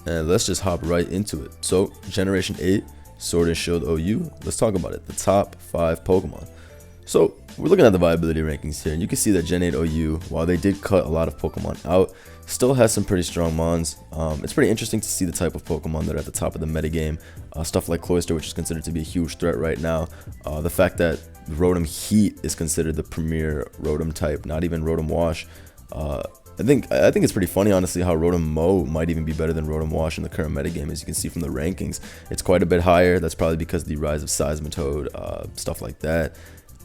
and let's just hop right into it. So Generation 8, Sword and Shield OU, let's talk about it. The top 5 Pokemon. So we're looking at the viability rankings here, and you can see that Gen 8 OU, while they did cut a lot of Pokemon out, still has some pretty strong mons. It's pretty interesting to see the type of Pokemon that are at the top of the metagame. Stuff like Cloyster, which is considered to be a huge threat right now. The fact that Rotom Heat is considered the premier Rotom type, not even Rotom Wash. I think it's pretty funny, honestly, how Rotom Mow might even be better than Rotom Wash in the current metagame. As you can see from the rankings, it's quite a bit higher. That's probably because of the rise of Seismitoad, stuff like that.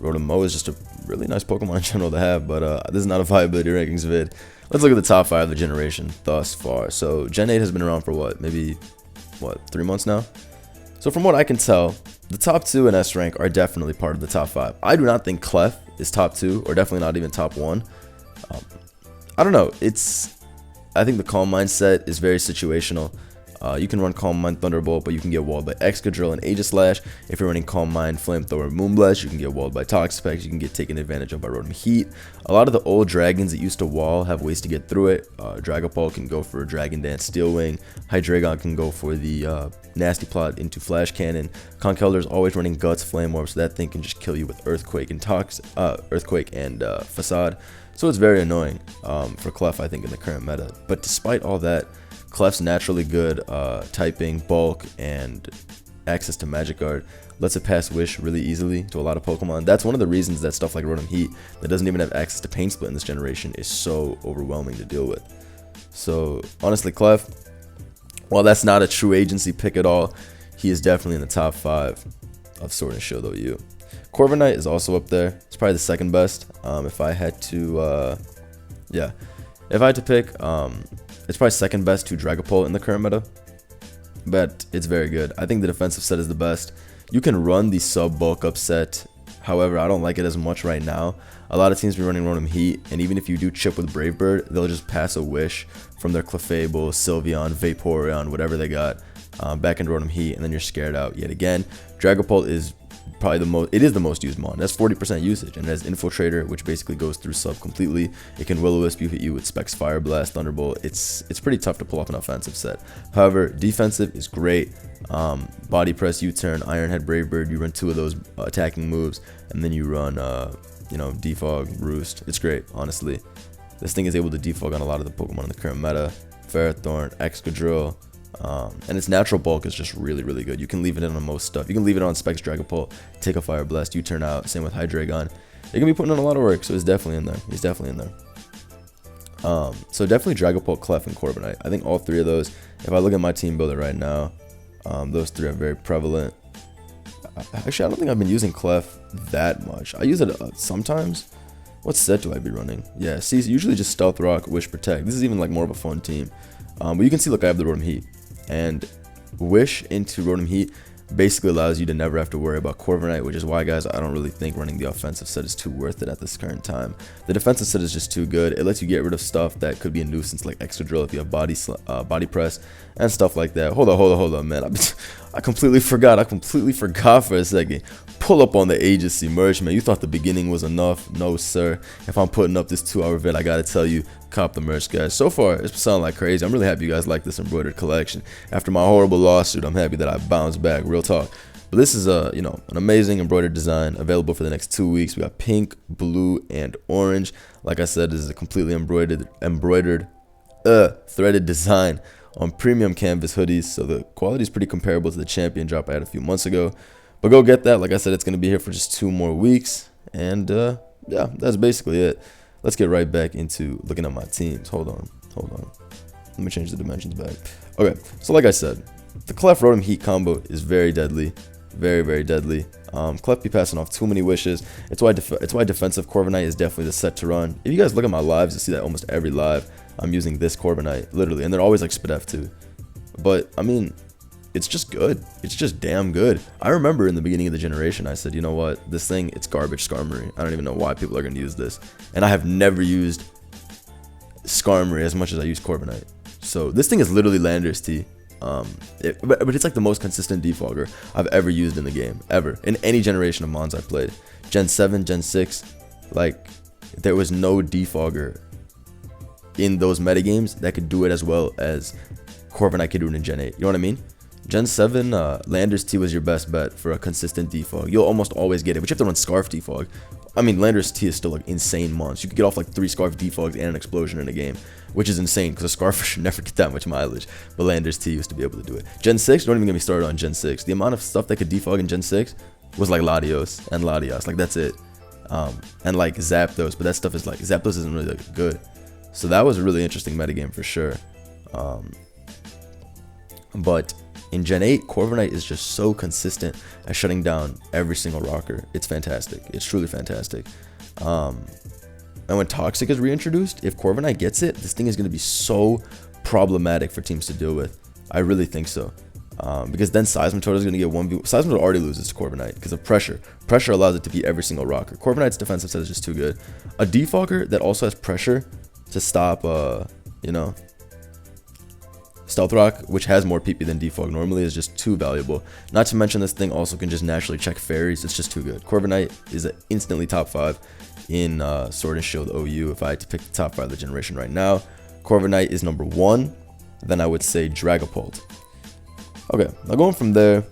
Rotom Mow is just a really nice Pokemon in general to have, but this is not a viability rankings vid. Let's look at the top 5 of the generation thus far. So Gen 8 has been around for what, maybe 3 months now? So from what I can tell, the top 2 in S rank are definitely part of the top 5. I do not think Clef is top 2, or definitely not even top 1. I don't know. I think the Calm Mind set is very situational. You can run Calm Mind Thunderbolt, but you can get walled by Excadrill and Aegislash. If you're running Calm Mind Flamethrower Moonblast, you can get walled by Toxapex. You can get taken advantage of by Rotom Heat. A lot of the old dragons that used to wall have ways to get through it. Dragapult can go for Dragon Dance Steel Wing. Hydreigon can go for the Nasty Plot into Flash Cannon. Conkeldurr is always running Guts Flame Orb, so that thing can just kill you with Earthquake and Facade. So it's very annoying for Clef, I think, in the current meta. But despite all that, Clef's naturally good typing, bulk, and access to Magic Guard lets it pass Wish really easily to a lot of Pokemon. That's one of the reasons that stuff like Rotom Heat, that doesn't even have access to Pain Split in this generation, is so overwhelming to deal with. So honestly, Clef, while that's not a true agency pick at all, he is definitely in the top 5 of Sword and Shield OU. Corviknight is also up there. It's probably the second best. If I had to pick, it's probably second best to Dragapult in the current meta, but it's very good. I think the defensive set is the best. You can run the sub bulk up set. However, I don't like it as much right now. A lot of teams be running Rotom Heat, and even if you do chip with Brave Bird, they'll just pass a Wish from their Clefable, Sylveon, Vaporeon, whatever they got, back into Rotom Heat, and then you're scared out yet again. Dragapult is probably the most used mon. That's 40% usage, and it has Infiltrator, which basically goes through sub completely. It can Will-O-Wisp you, hit you with Specs Fire Blast, Thunderbolt. It's pretty tough to pull off an offensive set. However, defensive is great. Body Press, U-Turn, Iron Head, Brave Bird. You run 2 of those attacking moves, and then you run Defog, Roost. It's great, honestly. This thing is able to defog on a lot of the Pokemon in the current meta. Ferrothorn, Excadrill. And its natural bulk is just really, really good. You can leave it in on most stuff. You can leave it on Specs Dragapult, take a Fire Blast, U-turn out. Same with Hydreigon. It can be putting in a lot of work, so it's definitely in there. He's definitely in there. So definitely Dragapult, Clef, and Corviknight. I think all 3 of those, if I look at my team builder right now, those 3 are very prevalent. Actually, I don't think I've been using Clef that much. I use it sometimes. What set do I be running? Yeah, see, usually just Stealth Rock, Wish, Protect. This is even like more of a fun team. But you can see, look, I have the Rotom Heat. And Wish into Rotom Heat basically allows you to never have to worry about Corviknight, which is why, guys, I don't really think running the offensive set is too worth it at this current time. The defensive set is just too good. It lets you get rid of stuff that could be a nuisance, like Excadrill if you have Body Press and stuff like that. Hold on, man. I completely forgot for a second. Pull up on the agency merch, man. You thought the beginning was enough? No, sir. If I'm putting up this 2-hour vid, I gotta tell you, cop the merch, guys. So far, it's sounding like crazy. I'm really happy you guys like this embroidered collection. After my horrible lawsuit, I'm happy that I bounced back. Real talk. But this is an amazing embroidered design available for the next 2 weeks. We got pink, blue, and orange. Like I said, this is a completely embroidered threaded design on premium canvas hoodies, so the quality is pretty comparable to the champion drop I had a few months ago. But go get that. Like I said, it's going to be here for just 2 more weeks, and yeah, that's basically it. Let's get right back into looking at my teams. Hold on, let me change the dimensions back. Okay, so like I said, the Clef Rotom Heat combo is very deadly, very deadly. Clef be passing off too many wishes. It's why defensive Corviknight is definitely the set to run. If you guys look at my lives, you see that almost every live I'm using this Corviknight, literally, and they're always like Spadef too. But I mean, it's just good. It's just damn good. I remember in the beginning of the generation, I said, you know what, this thing, it's garbage Skarmory. I don't even know why people are going to use this. And I have never used Skarmory as much as I use Corviknight. So this thing is literally Landorus T. But it's like the most consistent defogger I've ever used in the game, ever, in any generation of Mons I've played. Gen 7, Gen 6, like, there was no defogger in those metagames that could do it as well as Corviknight could do it in Gen 8. You know what I mean? Gen 7, Landorus T was your best bet for a consistent defog. You'll almost always get it, but you have to run Scarf defog. I mean, Landorus T is still like insane months. You could get off like 3 Scarf defogs and an explosion in a game, which is insane because a Scarf should never get that much mileage. But Landorus T used to be able to do it. Gen 6, don't even get me started on Gen 6. The amount of stuff that could defog in Gen 6 was like Latios and Latios. Like, that's it. And like Zapdos, but that stuff is like, Zapdos isn't really like good. So that was a really interesting metagame for sure. But in Gen 8, Corviknight is just so consistent at shutting down every single rocker. It's fantastic. It's truly fantastic. And when Toxic is reintroduced, if Corviknight gets it, this thing is going to be so problematic for teams to deal with. I really think so. Because then Seismitoad is going to get 1v. Seismitoad already loses to Corviknight because of pressure. Pressure allows it to beat every single rocker. Corviknight's defensive set is just too good. A defogger that also has pressure to stop, you know, Stealth Rock, which has more PP than defog normally, is just too valuable. Not to mention this thing also can just naturally check fairies. It's just too good. Corviknight is instantly top 5 in Sword and Shield OU. If I had to pick the top 5 of the generation right now, Corviknight is number 1. Then I would say Dragapult. Okay, now going from there,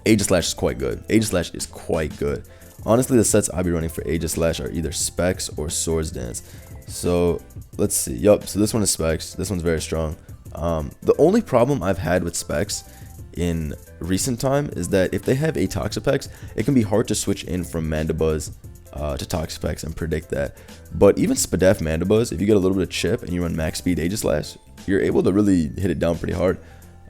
Aegislash is quite good. Aegislash is quite good. Honestly, the sets I'd be running for Aegislash are either Specs or Swords Dance. So let's see. Yup, so this one is Specs. This one's very strong. The only problem I've had with Specs in recent time is that if they have a Toxapex, it can be hard to switch in from Mandibuzz to Toxapex and predict that. But even Spadef Mandibuzz, if you get a little bit of chip and you run max speed Aegislash, you're able to really hit it down pretty hard.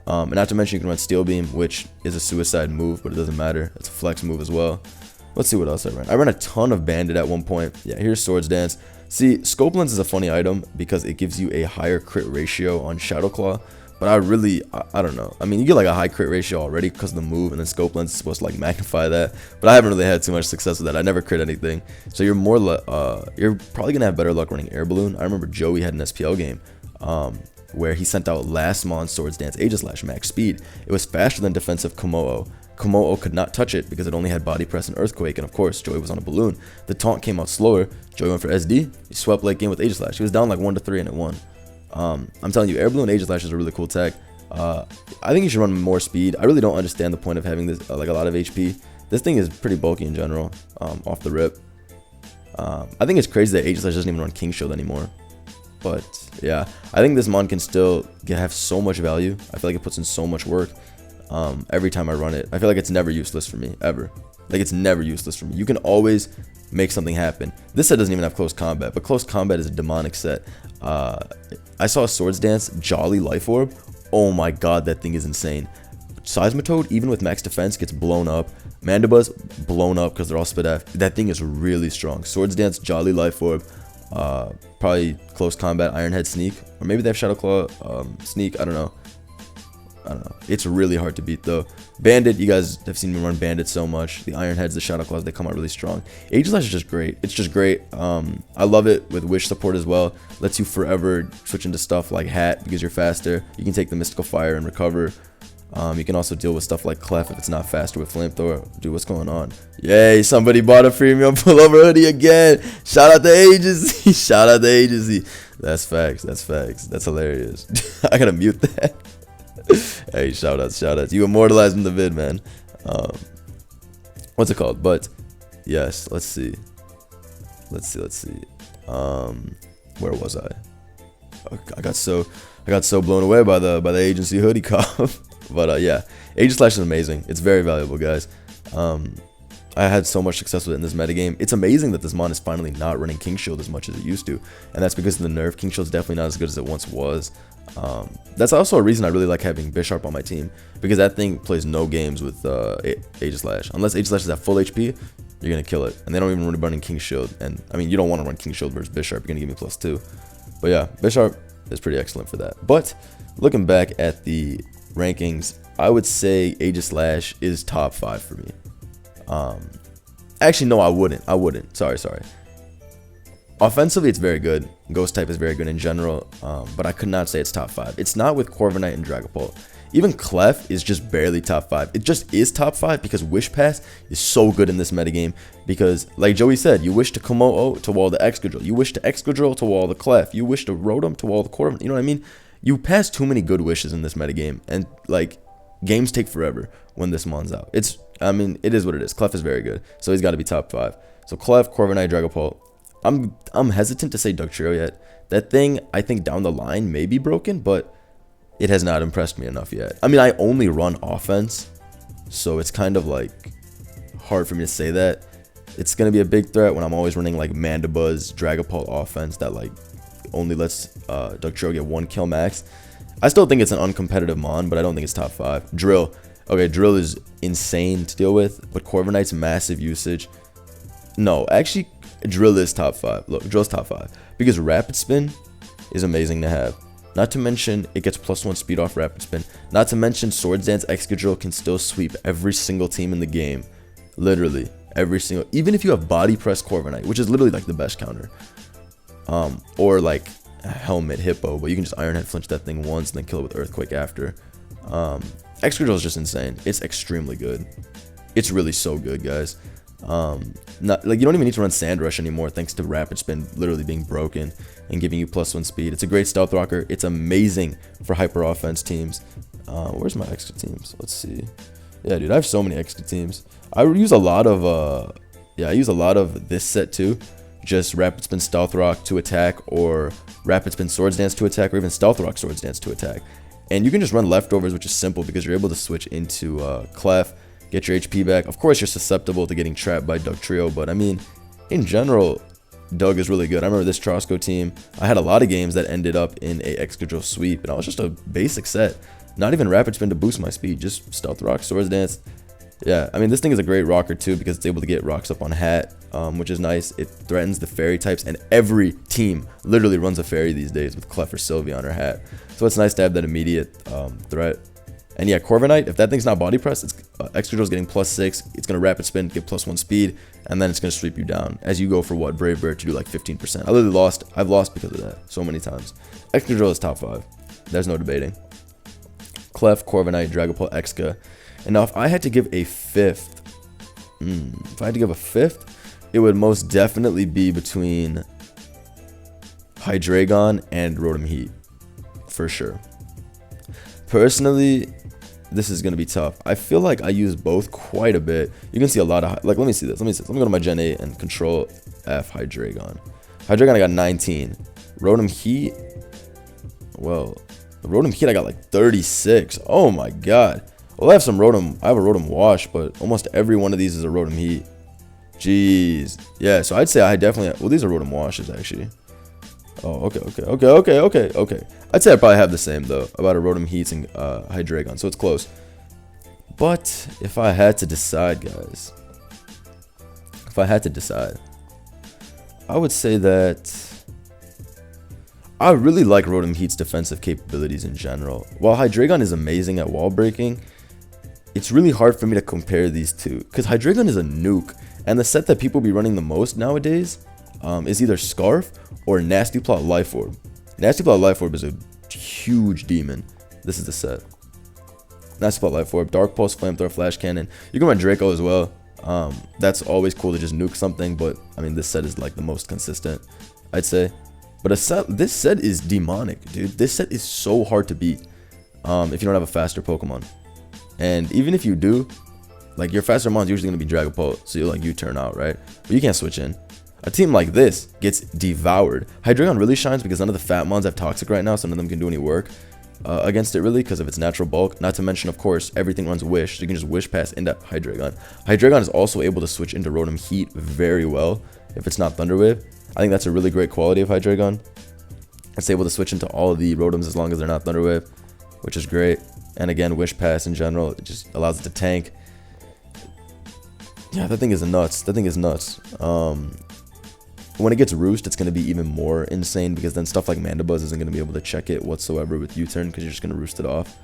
And not to mention you can run Steel Beam, which is a suicide move, but it doesn't matter. It's a flex move as well. Let's see what else I ran. I ran a ton of Bandit at one point. Yeah, here's Swords Dance. See, Scope Lens is a funny item because it gives you a higher crit ratio on Shadow Claw. But I don't know. I mean, you get like a high crit ratio already because of the move, and then Scope Lens is supposed to like magnify that. But I haven't really had too much success with that. I never crit anything. So you're probably gonna have better luck running Air Balloon. I remember Joey had an SPL game where he sent out last Mon Swords Dance Aegislash max speed. It was faster than defensive Komodo. Komodo could not touch it because it only had Body Press and Earthquake, and of course Joey was on a balloon. The taunt came out slower. Joey went for SD. He swept late game with Aegislash. He was down like 1-3 and it won. I'm telling you, Air Balloon Aegislash is a really cool tech. I think you should run more speed. I really don't understand the point of having this like a lot of HP. This thing is pretty bulky in general, off the rip. I think it's crazy that Aegislash doesn't even run King Shield anymore. But yeah, I think this mon can still have so much value. I feel like it puts in so much work every time I run it. I feel like it's never useless for me, ever. Like, it's never useless for me. You can always make something happen. This set doesn't even have close combat, but close combat is a demonic set. I saw a Swords Dance Jolly Life Orb. Oh my god, that thing is insane. Seismitoad, even with max defense, gets blown up. Mandibuzz, blown up because they're all Spadef. That thing is really strong. Swords Dance, Jolly Life Orb, probably close combat, Iron Head Sneak, or maybe they have Shadow Claw Sneak. I don't know. It's really hard to beat though. Bandit, you guys have seen me run Bandit so much. The Iron Heads, the Shadow Claws, they come out really strong. Aegislash is just great. It's just great. I love it with Wish support as well. Lets you forever switch into stuff like Hat because you're faster. You can take the Mystical Fire and recover. You can also deal with stuff like Clef if it's not faster with Flamethrower. Dude, what's going on? Yay, somebody bought a premium pullover hoodie again. Shout out to Agency. Shout out to Agency. That's facts. That's facts. That's hilarious. I gotta mute that. Hey, shout outs. You immortalized in the vid, man. What's it called? But yes, let's see. Where was I? I got so blown away by the Agency hoodie cop. But yeah, Aegislash is amazing. It's very valuable, guys. I had so much success with it in this metagame. It's amazing that this mon is finally not running King Shield as much as it used to, and that's because of the nerf. King Shield's definitely not as good as it once was. That's also a reason I really like having Bisharp on my team, because that thing plays no games with Aegislash. Unless Aegislash is at full HP, you're gonna kill it, and they don't even run running King Shield. And I mean, you don't want to run King Shield versus Bisharp. You're gonna give me +2. But yeah, Bisharp is pretty excellent for that. But looking back at the rankings, I would say Aegislash is top 5 for me. Actually, no, I wouldn't. Sorry. Offensively, it's very good. Ghost type is very good in general, but I could not say it's top 5. It's not with Corviknight and Dragapult. Even Clef is just barely top 5. It just is top 5 because Wish Pass is so good in this metagame. Because, like Joey said, you wish to Komodo to wall the Excadrill. You wish to Excadrill to wall the Clef. You wish to Rotom to wall the Corviknight. You know what I mean? You pass too many good wishes in this metagame, and like games take forever when this mon's out. I mean, it is what it is. Clef is very good, so he's got to be top 5. So Clef, Corviknight, Dragapult. I'm hesitant to say Dugtrio yet. That thing, I think down the line may be broken, but it has not impressed me enough yet. I mean, I only run offense, so it's kind of like hard for me to say that. It's going to be a big threat when I'm always running like Mandibuzz, Dragapult offense that like only lets Dugtrio get 1 kill max. I still think it's an uncompetitive mon, but I don't think it's top 5. Drill. Okay, Drill is insane to deal with, but Corviknight's massive usage. No, actually, Drill is top 5. Look, Drill's top 5 because Rapid Spin is amazing to have. Not to mention, it gets +1 speed off Rapid Spin. Not to mention, Swords Dance Excadrill can still sweep every single team in the game. Literally, every single... Even if you have Body Press Corviknight, which is literally like the best counter. Or like Helmet Hippo, but you can just Iron Head flinch that thing once and then kill it with Earthquake after. Excadrill is just insane. It's extremely good. It's really so good, guys. Not like you don't even need to run Sand Rush anymore thanks to Rapid Spin literally being broken and giving you +1 speed. It's a great stealth rocker. It's amazing for hyper offense teams. Where's my extra teams? Let's see. Yeah, dude, I have so many extra teams. I use a lot of I use a lot of this set too. Just Rapid Spin Stealth Rock to attack, or Rapid Spin Swords Dance to attack, or even Stealth Rock Swords Dance to attack. And you can just run leftovers, which is simple because you're able to switch into Clef, get your HP back. Of course, you're susceptible to getting trapped by Dugtrio, but I mean, in general, Doug is really good. I remember this Trosco team, I had a lot of games that ended up in a Excadrill sweep, and I was just a basic set. Not even Rapid Spin to boost my speed, just Stealth Rock, Swords Dance. Yeah, I mean, this thing is a great rocker too because it's able to get rocks up on Hat, which is nice. It threatens the fairy types, and every team literally runs a fairy these days with Clef or Sylveon or Hat. So it's nice to have that immediate threat. And yeah, Corviknight, if that thing's not body pressed, it's Excadrill's getting +6. It's going to Rapid Spin, get +1 speed, and then it's going to sweep you down as you go for what? Brave Bird to do like 15%. I've lost because of that so many times. Excadrill is top 5. There's no debating. Clef, Corviknight, Dragapult, Exca. And now if I had to give a fifth, it would most definitely be between Hydreigon and Rotom Heat, for sure. Personally, this is going to be tough. I feel like I use both quite a bit. You can see a lot of, like, let me see this. Let me go to my Gen 8 and Control F Hydreigon. Hydreigon, I got 19. Rotom Heat, well, Rotom Heat, I got like 36. Oh my god. Well, I have a Rotom Wash, but almost every one of these is a Rotom Heat. Jeez. Yeah, so I'd say I definitely, well, these are Rotom Washes, actually. Oh, okay. I'd say I probably have the same, though, about a Rotom Heats and Hydreigon, so it's close. But if I had to decide, guys, I would say that I really like Rotom Heat's defensive capabilities in general. While Hydreigon is amazing at wall breaking, it's really hard for me to compare these two, because Hydreigon is a nuke, and the set that people be running the most nowadays is either Scarf or Nasty Plot Life Orb. Nasty Plot Life Orb is a huge demon. This is the set. Nasty Plot Life Orb, Dark Pulse, Flamethrower, Flash Cannon. You can run Draco as well. That's always cool to just nuke something, but I mean, this set is like the most consistent, I'd say. But this set is demonic, dude. This set is so hard to beat if you don't have a faster Pokemon. And even if you do, like, your faster mon's usually going to be Dragapult, so you'll like U-turn out, right? But you can't switch in. A team like this gets devoured. Hydreigon really shines because none of the fat mons have Toxic right now, so none of them can do any work against it really because of its natural bulk. Not to mention, of course, everything runs Wish, so you can just Wish pass into Hydreigon. Hydreigon is also able to switch into Rotom Heat very well if it's not Thunder Wave. I think that's a really great quality of Hydreigon. It's able to switch into all of the Rotoms as long as they're not Thunder Wave, which is great. And again, Wish Pass in general, it just allows it to tank. Yeah, that thing is nuts. When it gets Roost, it's going to be even more insane because then stuff like Mandibuzz isn't going to be able to check it whatsoever with U-turn because you're just going to Roost it off.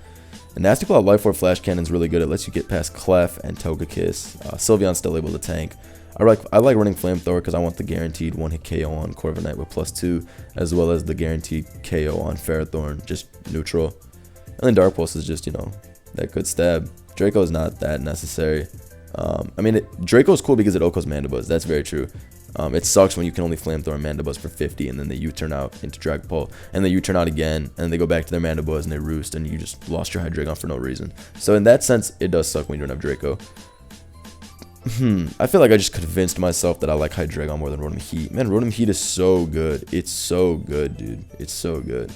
And Nasty Plot Life Orb Flash Cannon is really good. It lets you get past Clef and Togekiss. Sylveon's still able to tank. I like running Flamethrower because I want the guaranteed one-hit KO on Corviknight with +2, as well as the guaranteed KO on Ferrothorn, just neutral. And then Dark Pulse is just, you know, that good stab. Draco is not that necessary. I mean, Draco is cool because it OHKOs Mandibuzz. That's very true. It sucks when you can only flamethrower Mandibuzz for 50 and then they U-turn out into Dragapult and they U-turn out again and they go back to their Mandibuzz and they roost and you just lost your Hydreigon for no reason. So in that sense, it does suck when you don't have Draco. I feel like I just convinced myself that I like Hydreigon more than Rotom Heat. Man, Rotom Heat is so good. It's so good, dude. It's so good.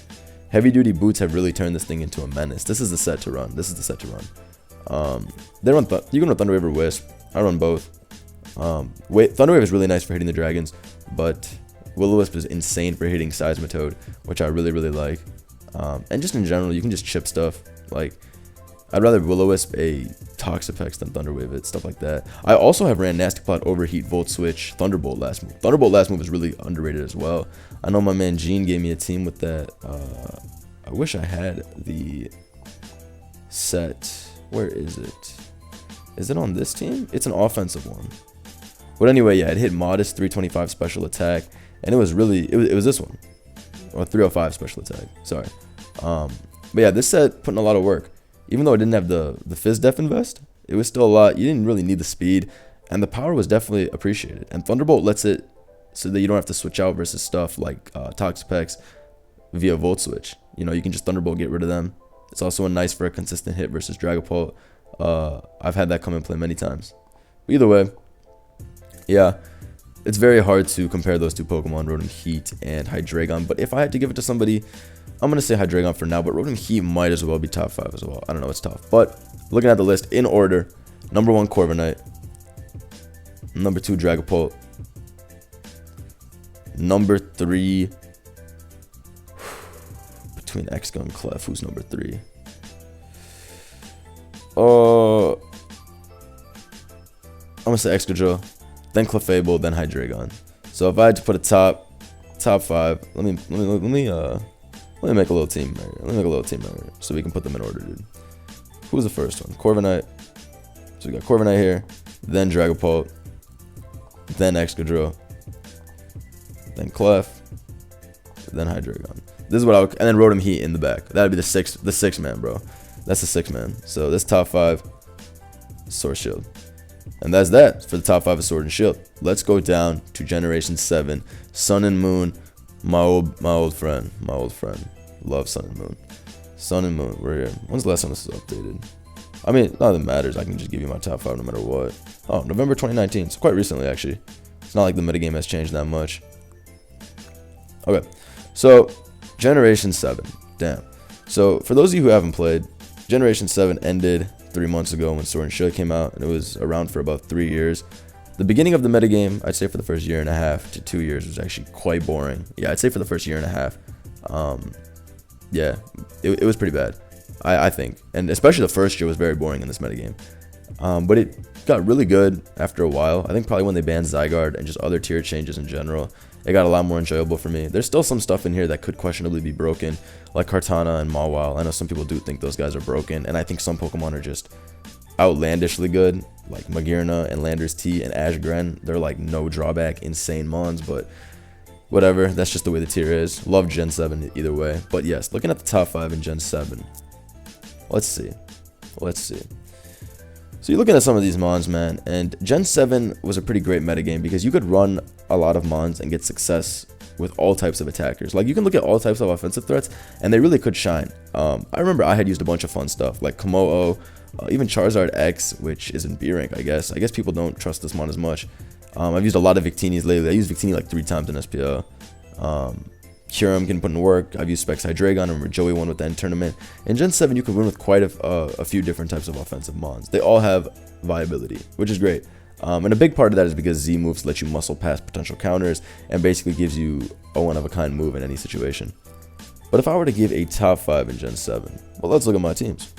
Heavy duty boots have really turned this thing into a menace. This is the set to run. This is the set to run. You can run Thunder Wave or Wisp. I run both. Thunder Wave is really nice for hitting the dragons, but Will-O-Wisp is insane for hitting Seismitoad, which I really, really like. And just in general, you can just chip stuff. Like, I'd rather Will-O-Wisp a Toxapex than Thunder Wave it, stuff like that. I also have ran Nasty Plot, Overheat, Volt Switch, Thunderbolt last move. Thunderbolt last move is really underrated as well. I know my man Gene gave me a team with that. I wish I had the set. Where is it? Is it on this team? It's an offensive one. But anyway, yeah, it hit modest 325 special attack, and it was really, it was this one, or 305 special attack, sorry. But yeah, this set put in a lot of work. Even though it didn't have the Fizz Def Invest, it was still a lot. You didn't really need the speed, and the power was definitely appreciated. And Thunderbolt lets it so that you don't have to switch out versus stuff like Toxapex via Volt Switch. You know, you can just Thunderbolt, get rid of them. It's also nice for a consistent hit versus Dragapult. I've had that come in play many times. Either way, yeah, it's very hard to compare those two Pokemon, Rotom Heat and Hydreigon. But if I had to give it to somebody, I'm going to say Hydreigon for now, but Rotom Heat might as well be top 5 as well. I don't know, it's tough. But looking at the list in order, number 1, Corviknight. Number 2, Dragapult. Number 3, between Exco and Clef, who's number 3? I'm going to say Excadrill, then Clefable, then Hydreigon. So if I had to put a top 5, let me make a little team right, so we can put them in order, dude. Who's the first one? Corviknight. So we got Corviknight here, then Dragapult, then Excadrill, then Clef, then Hydreigon. This is what I would, and then Rotom Heat in the back. That'd be the sixth man, bro. That's the 6th man. So this top 5, Sword Shield. And that's that for the top 5 of Sword and Shield. Let's go down to Generation 7, Sun and Moon. My old friend. Love Sun and Moon. Sun and Moon, we're here. When's the last time this was updated? I mean, not that it matters. I can just give you my top 5 no matter what. Oh, November 2019. So quite recently, actually. It's not like the metagame has changed that much. Okay, so Generation 7. Damn. So for those of you who haven't played, Generation 7 ended 3 months ago when Sword and Shield came out, and it was around for about 3 years. The beginning of the metagame, I'd say for the first 1.5 to 2 years, was actually quite boring. Yeah, I'd say for the first 1.5 years. Yeah, it was pretty bad, I think. And especially the first year was very boring in this metagame. But it got really good after a while. I think probably when they banned Zygarde and just other tier changes in general, it got a lot more enjoyable for me. There's still some stuff in here that could questionably be broken, like Kartana and Mawile. I know some people do think those guys are broken, and I think some Pokemon are just outlandishly good, like Magearna and Landorus T and Ashgren. They're like no drawback, insane mons, but whatever. That's just the way the tier is. Love Gen 7 either way. But yes, looking at the top 5 in Gen 7. Let's see. So you're looking at some of these mons, man, and Gen 7 was a pretty great metagame because you could run a lot of mons and get success with all types of attackers. Like, you can look at all types of offensive threats, and they really could shine. I remember I had used a bunch of fun stuff, like Komo-O, even Charizard X, which is in B rank, I guess. I guess people don't trust this mon as much. I've used a lot of Victinis lately. I used Victini like 3 times in SPO. Kyurem can put in work. I've used Specs Hydreigon. I remember Joey won with the end tournament. In Gen 7, you can win with quite a few different types of offensive mons. They all have viability, which is great. And a big part of that is because Z moves let you muscle past potential counters and basically gives you a one-of-a-kind move in any situation. But if I were to give a top 5 in Gen 7, well, let's look at my teams.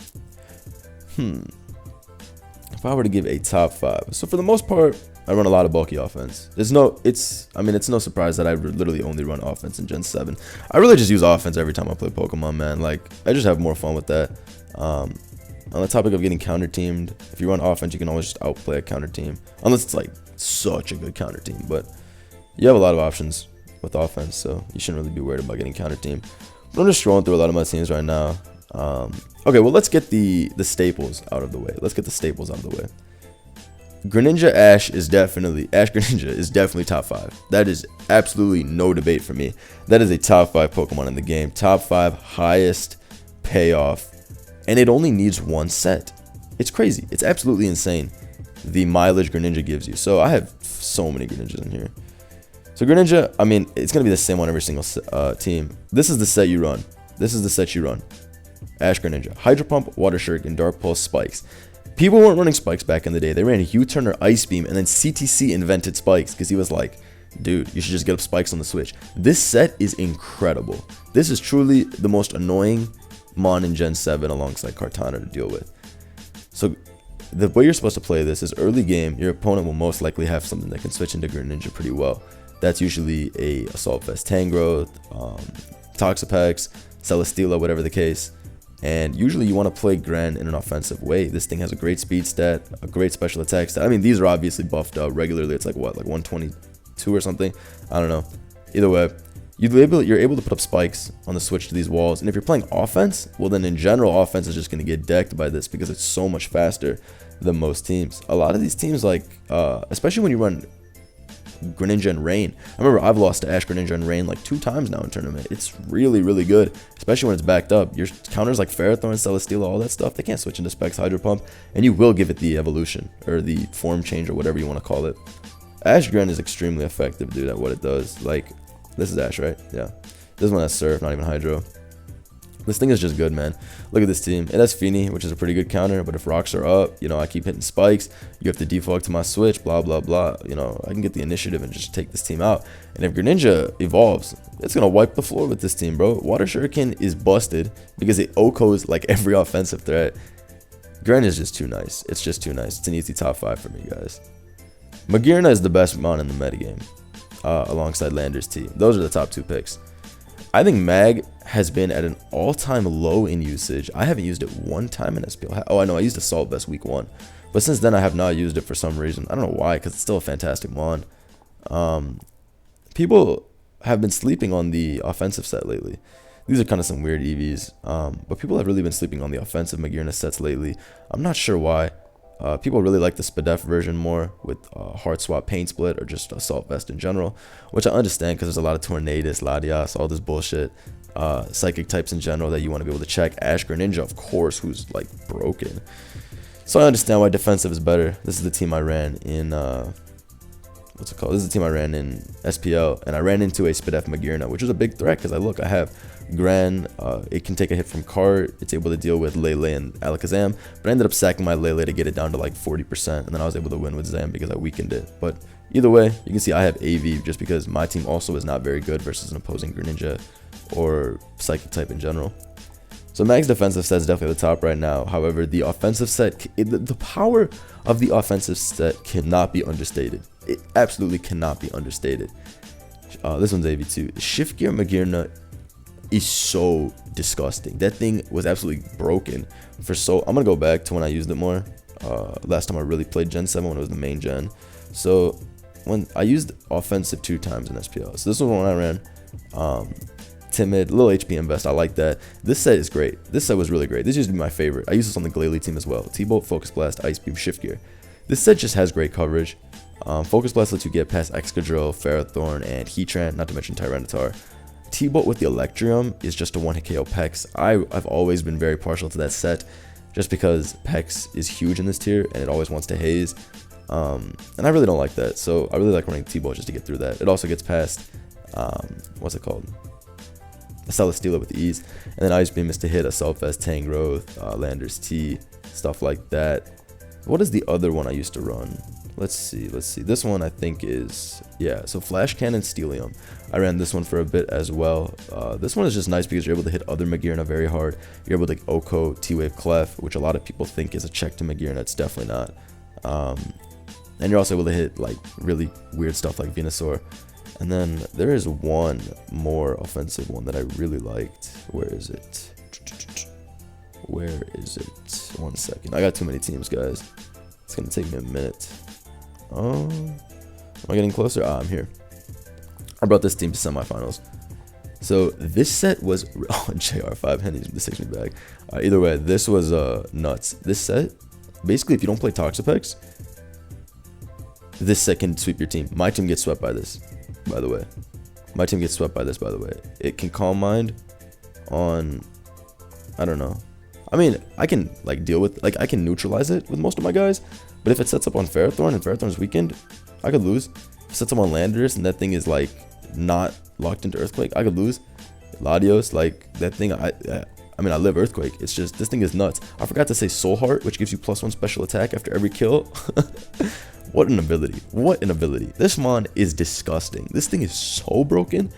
If I were to give a top 5, so for the most part, I run a lot of bulky offense. It's no surprise that I literally only run offense in Gen 7. I really just use offense every time I play Pokemon, man. Like, I just have more fun with that. On the topic of getting counter teamed, if you run offense, you can always just outplay a counter team, unless it's like such a good counter team. But you have a lot of options with offense, so you shouldn't really be worried about getting counter team. But I'm just scrolling through a lot of my teams right now. Okay, well, let's get the staples out of the way. Greninja Ash Greninja is definitely top 5. That is absolutely no debate for me. That is a top 5 Pokemon in the game. Top 5 highest payoff. And it only needs one set. It's crazy. It's absolutely insane, the mileage Greninja gives you. So I have so many Greninjas in here. So Greninja, I mean, it's going to be the same on every single team. This is the set you run. This is the set you run. Ash Greninja. Hydro Pump, Water Shuriken, Dark Pulse, Spikes. People weren't running Spikes back in the day. They ran U-Turn or Ice Beam, and then CTC invented Spikes because he was like, dude, you should just get up Spikes on the Switch. This set is incredible. This is truly the most annoying Mon in Gen 7 alongside Kartana to deal with. So the way you're supposed to play this is early game, your opponent will most likely have something that can switch into Greninja pretty well. That's usually a Assault Vest, Tangrowth, Toxapex, Celesteela, whatever the case. And usually you want to play Gren in an offensive way. This thing has a great speed stat, a great special attack stat. I mean, these are obviously buffed up regularly. It's like what, like 122 or something? I don't know. Either way, you're able to put up Spikes on the switch to these walls. And if you're playing offense, well then in general, offense is just going to get decked by this because it's so much faster than most teams. A lot of these teams, like, especially when you run Greninja and Rain. I remember I've lost to Ash Greninja and Rain like 2 times now in tournament. It's really, really good, especially when it's backed up. Your counters like Ferrothorn, Celesteela, all that stuff, they can't switch into Specs Hydro Pump, and you will give it the evolution or the form change or whatever you want to call it. Ash Gren is extremely effective, dude, at what it does. Like, this is Ash, right? Yeah. This one has Surf, not even Hydro. This thing is just good, man. Look at this team. It has Feeny, which is a pretty good counter, but if rocks are up, you know, I keep hitting Spikes. You have to default to my switch, blah, blah, blah. You know, I can get the initiative and just take this team out. And if Greninja evolves, it's going to wipe the floor with this team, bro. Water Shuriken is busted because it OHKOs like every offensive threat. Gren is just too nice. It's just too nice. It's an easy top 5 for me, guys. Magearna is the best mon in the metagame, alongside Landorus T. Those are the top 2 picks. I think Mag has been at an all-time low in usage. I haven't used it one time in SPL. Oh, I know, I used Assault Vest week 1. But since then, I have not used it for some reason. I don't know why, because it's still a fantastic mon. People have been sleeping on the offensive set lately. These are kind of some weird EVs. But people have really been sleeping on the offensive Magearna sets lately. I'm not sure why. People really like the Spadef version more with Heart Swap, Pain Split, or just Assault Vest in general, which I understand because there's a lot of Tornadus, Latios, all this bullshit, psychic types in general that you want to be able to check. Ash Greninja, of course, who's like broken. So I understand why defensive is better. This is the team I ran in, what's it called? This is the team I ran in SPL, and I ran into a Spadef Magearna, which was a big threat because I have Gran, it can take a hit from Cart, it's able to deal with Lele and Alakazam, but I ended up sacking my Lele to get it down to like 40%, and then I was able to win with Zam because I weakened it. But either way, you can see I have AV just because my team also is not very good versus an opposing Greninja or Psychic type in general. So Mag's defensive set is definitely the top right now. However, the offensive set, the power of the offensive set cannot be understated. It absolutely cannot be understated. This one's AV2. Shift Gear Magearna is so disgusting. That thing was absolutely broken for so. I'm gonna go back to when I used it more. Last time I really played Gen 7 when it was the main gen. So when I used offensive 2 times in SPL. So this was when I ran timid, little HP invest. I like that. This set is great. This set was really great. This used to be my favorite. I used this on the Glalie team as well. T-Bolt, Focus Blast, Ice Beam, Shift Gear. This set just has great coverage. Focus Blast lets you get past Excadrill, Ferrothorn, and Heatran, not to mention Tyranitar. T-Bolt with the Electrium is just a 1-hit KO Pex. I've always been very partial to that set just because Pex is huge in this tier and it always wants to haze. And I really don't like that, so I really like running T-Bolt just to get through that. It also gets past, what's it called? Celesteela with ease. And then Ice Beam is to hit Assault Vest, Tangrowth, Landorus T, stuff like that. What is the other one I used to run? Let's see. This one I think is, yeah, so Flash Cannon, Steelium. I ran this one for a bit as well. This one is just nice because you're able to hit other Magearna very hard. You're able to OHKO, T-Wave, Clef, which a lot of people think is a check to Magearna. It's definitely not. And you're also able to hit like really weird stuff like Venusaur. And then there is one more offensive one that I really liked. Where is it? Where is it? 1 second. I got too many teams, guys. It's going to take me a minute. Oh, am I getting closer? Ah, I'm here. I brought this team to semifinals. So this set was JR5 Hennies. This takes me back. Either way, this was nuts. This set, basically, if you don't play Toxapex, This set can sweep your team. My team gets swept by this, by the way. My team gets swept by this, by the way. It can Calm Mind on, I don't know. I mean, I can like deal with, like I can neutralize it with most of my guys. But if it sets up on Ferrothorn and Ferrothorn's weakened, I could lose. If it sets up on Landorus and that thing is like not locked into Earthquake, I could lose. Latios, like that thing, I mean, I live Earthquake. It's just, this thing is nuts. I forgot to say Soul Heart, which gives you +1 special attack after every kill. What an ability. What an ability. This mon is disgusting. This thing is so broken.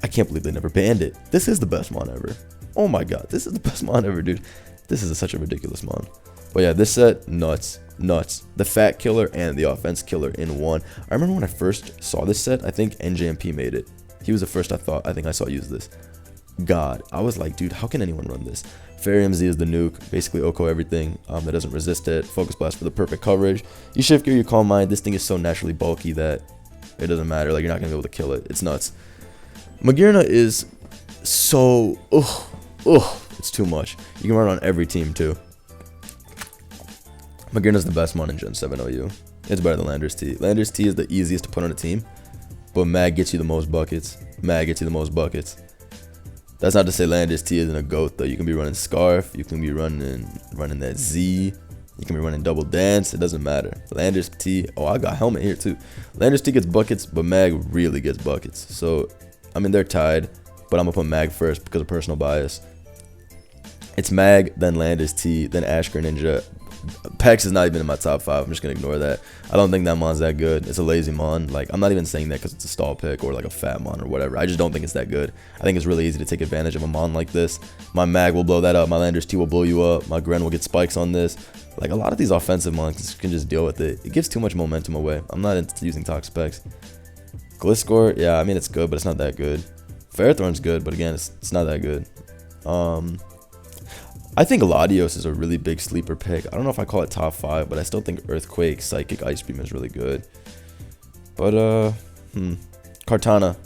I can't believe they never banned it. This is the best mon ever. Oh my god, this is the best mon ever, dude. This is such a ridiculous mon. But yeah, this set, nuts. Nuts. The fat killer and the offense killer in one. I remember when I first saw this set, I think NJMP made it. He was the first I think I saw use this. God, I was like, dude, how can anyone run this? Fairy MZ is the nuke, basically OHKO everything that doesn't resist it. Focus Blast for the perfect coverage. You Shift Gear, you Calm Mind. This thing is so naturally bulky that it doesn't matter. Like, you're not gonna be able to kill it. It's nuts. Magnezone is so, it's too much. You can run on every team too. Magnezone is the best mon in Gen 7 OU. It's better than Landorus T. Landorus T is the easiest to put on a team, but Mag gets you the most buckets. Mag gets you the most buckets. That's not to say Landorus T isn't a GOAT though. You can be running Scarf, you can be running that Z, you can be running Double Dance, it doesn't matter. Landorus T, oh, I got Helmet here too. Landorus T gets buckets, but Mag really gets buckets. So, I mean, they're tied, but I'm gonna put Mag first because of personal bias. It's Mag, then Landorus T, then Ash Greninja. Pex is not even in my top 5. I'm just gonna ignore that. I don't think that mon's that good. It's a lazy mon. Like, I'm not even saying that because it's a stall pick or like a fat mon or whatever. I just don't think it's that good. I think it's really easy to take advantage of a mon like this. My Mag will blow that up. My Landorus T will blow you up. My Gren will get spikes on this. Like, a lot of these offensive mons can just deal with it. It gives too much momentum away. I'm not into using toxic specs. Gliscor, yeah, I mean, it's good, but it's not that good. Ferrothorn's good, but again, it's not that good. I think Latios is a really big sleeper pick. I don't know if I call it top 5, but I still think Earthquake, Psychic, Ice Beam is really good. But, Kartana,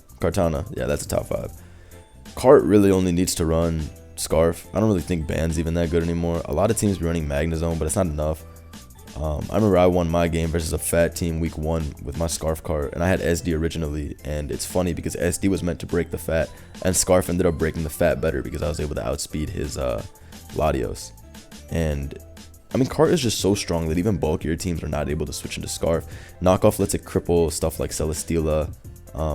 yeah, that's a top 5. Cart really only needs to run Scarf. I don't really think Band's even that good anymore. A lot of teams be running Magnezone, but it's not enough. I remember I won my game versus a fat team week 1 with my Scarf cart, and I had SD originally, and it's funny because SD was meant to break the fat, and Scarf ended up breaking the fat better because I was able to outspeed his, Latios. And I mean, Cart is just so strong that even bulkier teams are not able to switch into Scarf. Knockoff lets it cripple stuff like Celesteela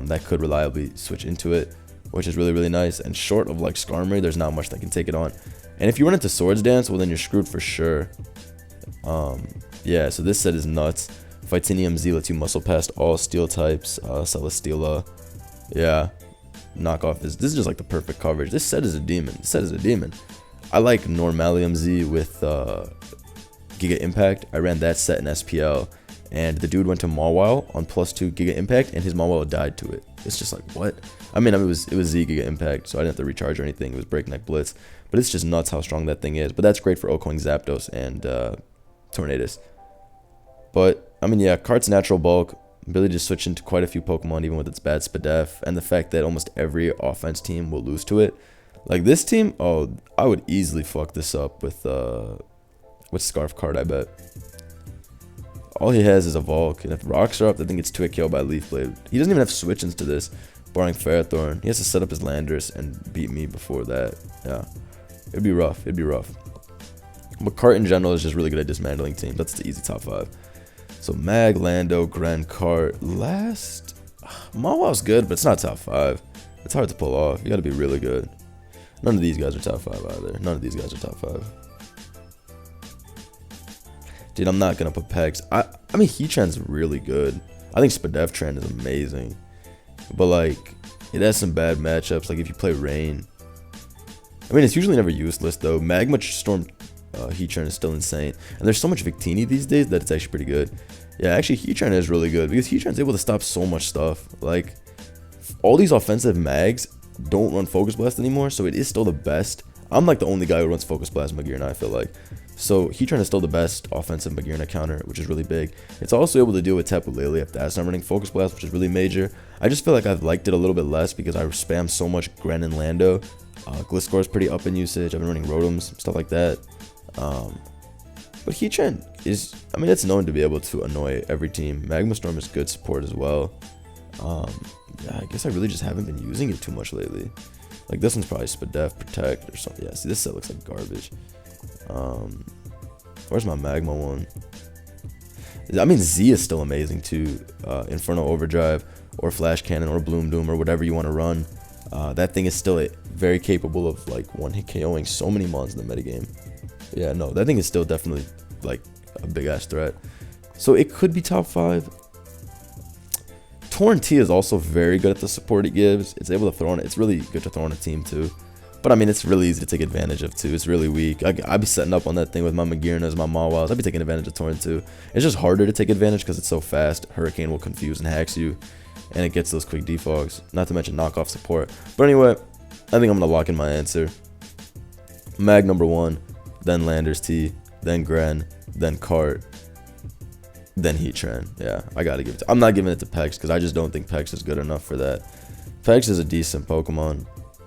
that could reliably switch into it, which is really, really nice. And short of like Skarmory, there's not much that can take it on. And if you run into Swords Dance, well, then you're screwed for sure. Yeah, so this set is nuts. Fightinium Z lets you muscle past all steel types. Celesteela, yeah. Knockoff this is just like the perfect coverage. This set is a demon. This set is a demon. I like Normalium Z with Giga Impact. I ran that set in SPL, and the dude went to Mawile on +2 Giga Impact, and his Mawile died to it. It's just like, what? I mean, it was Z Giga Impact, so I didn't have to recharge or anything. It was Breakneck Blitz, but it's just nuts how strong that thing is. But that's great for OHKOing Zapdos and Tornadus. But, I mean, yeah, Cart's natural bulk, ability to switch into quite a few Pokemon even with its bad Spadef, and the fact that almost every offense team will lose to it. Like this team, oh, I would easily fuck this up with Scarf Card, I bet. All he has is a Volk, and if rocks are up, I think it's 2-hit KO by Leaf Blade. He doesn't even have switch into this, barring Ferrothorn. He has to set up his Landorus and beat me before that. Yeah, it'd be rough. It'd be rough. But Cart in general is just really good at dismantling teams. That's the easy top 5. So Mag, Lando, Gren, Cart. Last, Mawile's good, but it's not top 5. It's hard to pull off. You got to be really good. None of these guys are top 5 either. None of these guys are top 5. Dude, I'm not going to put Pex. I mean, Heatran's really good. I think Spadef Trend is amazing. But, like, it has some bad matchups. Like, if you play Rain. I mean, it's usually never useless, though. Magma Storm Heatran is still insane. And there's so much Victini these days that it's actually pretty good. Yeah, actually, Heatran is really good. Because Heatran's able to stop so much stuff. Like, all these offensive Mags don't run Focus Blast anymore, so it is still the best. I'm like the only guy who runs Focus Blast Magearna, I feel like. So Heatran is still the best offensive Magearna counter, which is really big. It's also able to deal with Tapu Lele if that's not running Focus Blast, which is really major. I just feel like I've liked it a little bit less because I spam so much Gren and Lando. Gliscor is pretty up in usage. I've been running Rotoms, stuff like that. But Heatran is, I mean, it's known to be able to annoy every team. Magma Storm is good support as well. Yeah, I guess I really just haven't been using it too much lately. Like, this one's probably Spadef, Protect, or something. Yeah, see, this set looks like garbage. Where's my Magma one? I mean, Z is still amazing, too. Inferno Overdrive, or Flash Cannon, or Bloom Doom, or whatever you want to run. That thing is still very capable of, like, one-hit KOing so many mons in the metagame. Yeah, no, that thing is still definitely, like, a big-ass threat. So, it could be top 5. Torn T is also very good at the support it gives. It's able to throw on it. It's really good to throw on a team, too. But, I mean, it's really easy to take advantage of, too. It's really weak. I'd be setting up on that thing with my Magirnas, my Mawas. I'd be taking advantage of Torn, too. It's just harder to take advantage because it's so fast. Hurricane will confuse and hacks you. And it gets those quick defogs. Not to mention knockoff support. But anyway, I think I'm going to lock in my answer. Mag number 1. Then Landers T. Then Gren. Then Cart. Then Heatran. Yeah, I got to give it to... I'm not giving it to Pex because I just don't think Pex is good enough for that. Pex is a decent Pokemon.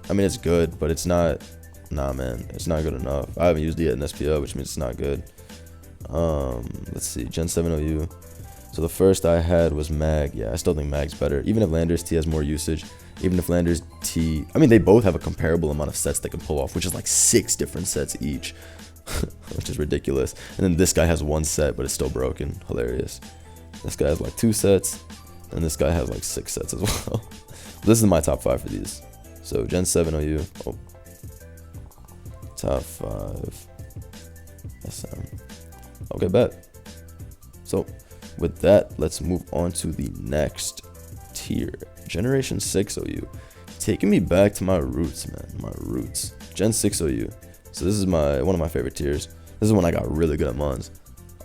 I mean, it's good, but it's not... Nah, man. It's not good enough. I haven't used it yet in SPO, which means it's not good. Let's see. Gen 7 OU. So the first I had was Mag. Yeah, I still think Mag's better. Even if Landers T has more usage. Even if Landers T... I mean, they both have a comparable amount of sets they can pull off, which is like 6 different sets each. Which is ridiculous. And then this guy has 1 set, but it's still broken. Hilarious. This guy has like 2 sets. And this guy has like 6 sets as well. This is my top 5 for these. So, Gen 7 OU. Oh. Top 5. SM. Okay, bet. So, with that, let's move on to the next tier. Generation 6 OU. Taking me back to my roots, man. My roots. Gen 6 OU. So this is one of my favorite tiers. This is when I got really good at mons.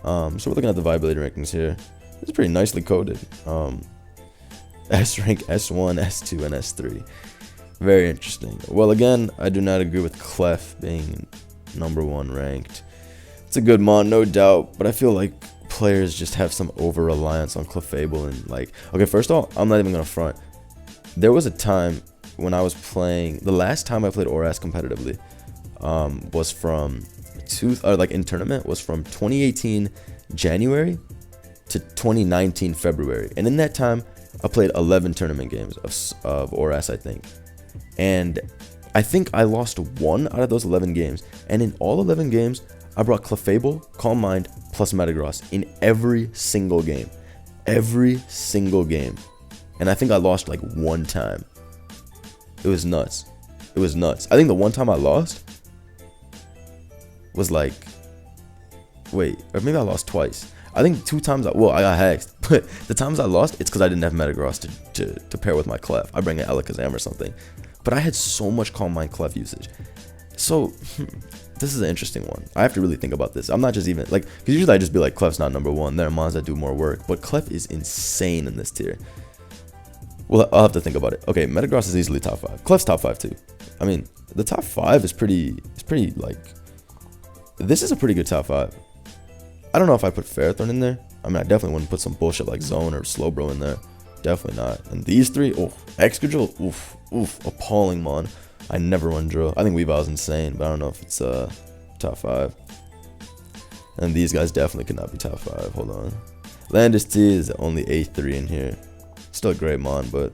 So we're looking at the Vibrator rankings here. It's pretty nicely coded. S rank, S1, S2, and S3. Very interesting. Well, again, I do not agree with Clef being number 1 ranked. It's a good mon, no doubt, but I feel like players just have some over-reliance on Clefable and like... Okay, first of all, I'm not even gonna front. There was a time when I was playing... The last time I played ORAS competitively was from... in tournament, was from 2018 January to 2019 February. And in that time, I played 11 tournament games of ORAS, I think. And I think I lost 1 out of those 11 games. And in all 11 games, I brought Clefable, Calm Mind, plus Metagross in every single game. Every single game. And I think I lost like 1 time. It was nuts. It was nuts. I think the 1 time I lost was like... Wait, or maybe I lost twice. I think 2 times I got hacked. But the times I lost, it's because I didn't have Metagross to pair with my Clef. I bring an Alakazam or something. But I had so much Calm Mind Clef usage. So... This is an interesting one. I have to really think about this. I'm not just even, like, because usually I just be like, Clef's not number 1. There are mons that do more work. But Clef is insane in this tier. Well, I'll have to think about it. Okay, Metagross is easily top 5. Clef's top 5 too. I mean, the top 5 is pretty, like, this is a pretty good top 5. I don't know if I put Ferrothorn in there. I mean, I definitely wouldn't put some bullshit like Zone or Slowbro in there. Definitely not. And these 3, Excadrill, appalling mon. I never run drill. I think Weavile's insane, but I don't know if it's top 5. And these guys definitely could not be top 5. Hold on. Landers T is only A3 in here. Still a great mon, but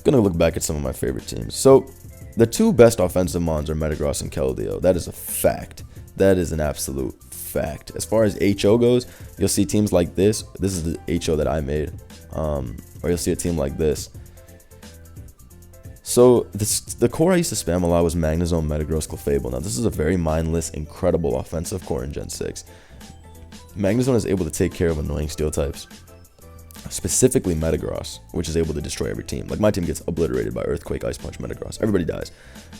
gonna look back at some of my favorite teams. So the 2 best offensive mons are Metagross and Keldeo. That is a fact. That is an absolute fact. As far as HO goes, you'll see teams like this. This is the HO that I made. Or you'll see a team like this. So, the core I used to spam a lot was Magnezone, Metagross, Clefable. Now, this is a very mindless, incredible offensive core in Gen 6. Magnezone is able to take care of annoying steel types. Specifically Metagross, which is able to destroy every team. Like, my team gets obliterated by Earthquake, Ice Punch, Metagross. Everybody dies.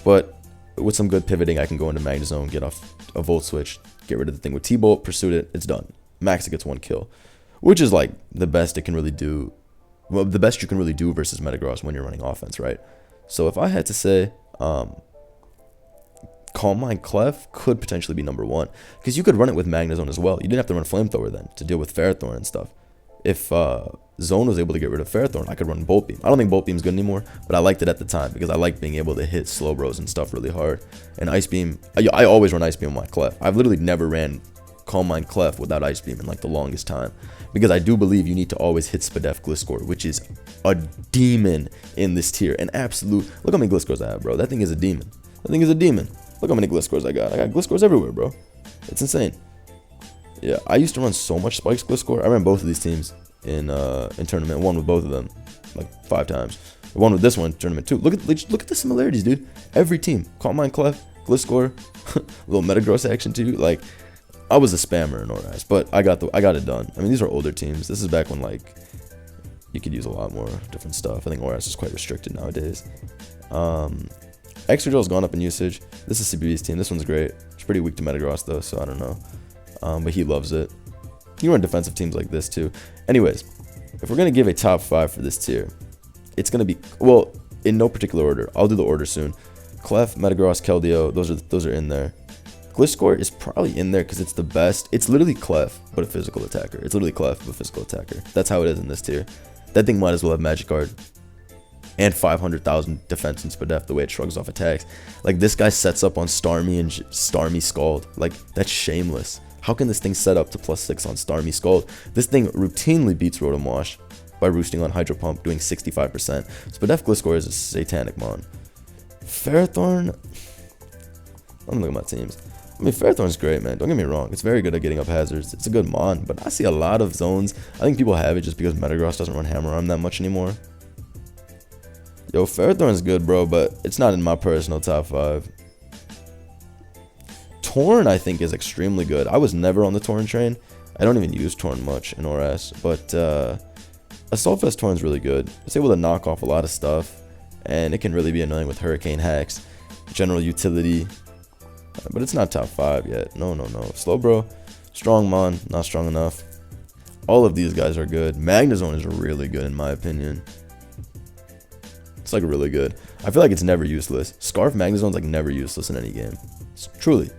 But with some good pivoting, I can go into Magnezone, get off a Volt Switch, get rid of the thing with T-Bolt, Pursuit it, it's done. Max it gets 1 kill. Which is, like, the best it can really do. Well, the best you can really do versus Metagross when you're running offense, right? So if I had to say, Calm Mind Clef could potentially be number 1. Because you could run it with Magnezone as well. You didn't have to run Flamethrower then to deal with Ferrothorn and stuff. If Zone was able to get rid of Ferrothorn, I could run Bolt Beam. I don't think Bolt Beam's good anymore, but I liked it at the time because I liked being able to hit Slowbros and stuff really hard. And Ice Beam, I always run Ice Beam on my Clef. I've literally never ran Calm Mind Clef without Ice Beam in like the longest time. Because I do believe you need to always hit Spadef Gliscor, which is a demon in this tier. An absolute, look how many Gliscors I have, bro. That thing is a demon. That thing is a demon. Look how many Gliscors I got. I got Gliscors everywhere, bro. It's insane. Yeah, I used to run so much Spikes Gliscor. I ran both of these teams in tournament. Won with both of them like 5 times. I won with this one tournament too. Look at the similarities, dude. Every team, Calm Mind Clef, Gliscor, little Metagross action too. Like, I was a spammer in ORAS, but I got it done. I mean, these are older teams. This is back when like you could use a lot more different stuff. I think ORAS is quite restricted nowadays. Excadrill's gone up in usage. This is CBB's team. This one's great. It's pretty weak to Metagross though, so I don't know. But he loves it. You run defensive teams like this too. Anyways, if we're gonna give a top 5 for this tier, it's gonna be, well, in no particular order. I'll do the order soon. Clef, Metagross, Keldeo, those are in there. Gliscor is probably in there because it's the best. It's literally Clef, but a physical attacker. It's literally Clef, but a physical attacker. That's how it is in this tier. That thing might as well have Magic Guard and 500,000 defense and Spadef the way it shrugs off attacks. Like, this guy sets up on Starmie and Starmie Scald. Like, that's shameless. How can this thing set up to +6 on Starmie Scald? This thing routinely beats Rotom by roosting on Hydro Pump, doing 65%. Spadef Gliscor is a satanic mon. Ferrothorn, I'm looking at my teams. I mean, Ferrothorn's great, man. Don't get me wrong. It's very good at getting up hazards. It's a good mon, but I see a lot of zones. I think people have it just because Metagross doesn't run Hammer Arm that much anymore. Yo, Ferrothorn's good, bro, but it's not in my personal top 5. Torn, I think, is extremely good. I was never on the Torn train. I don't even use Torn much in ORAS, but Assault Vest Torn's really good. It's able to knock off a lot of stuff, and it can really be annoying with Hurricane hacks, general utility. But it's not top 5 yet. No. Slowbro, strong mon, not strong enough. All of these guys are good. Magnezone is really good in my opinion. It's like really good. I feel like it's never useless. Scarf Magnezone's like never useless in any game. Truly.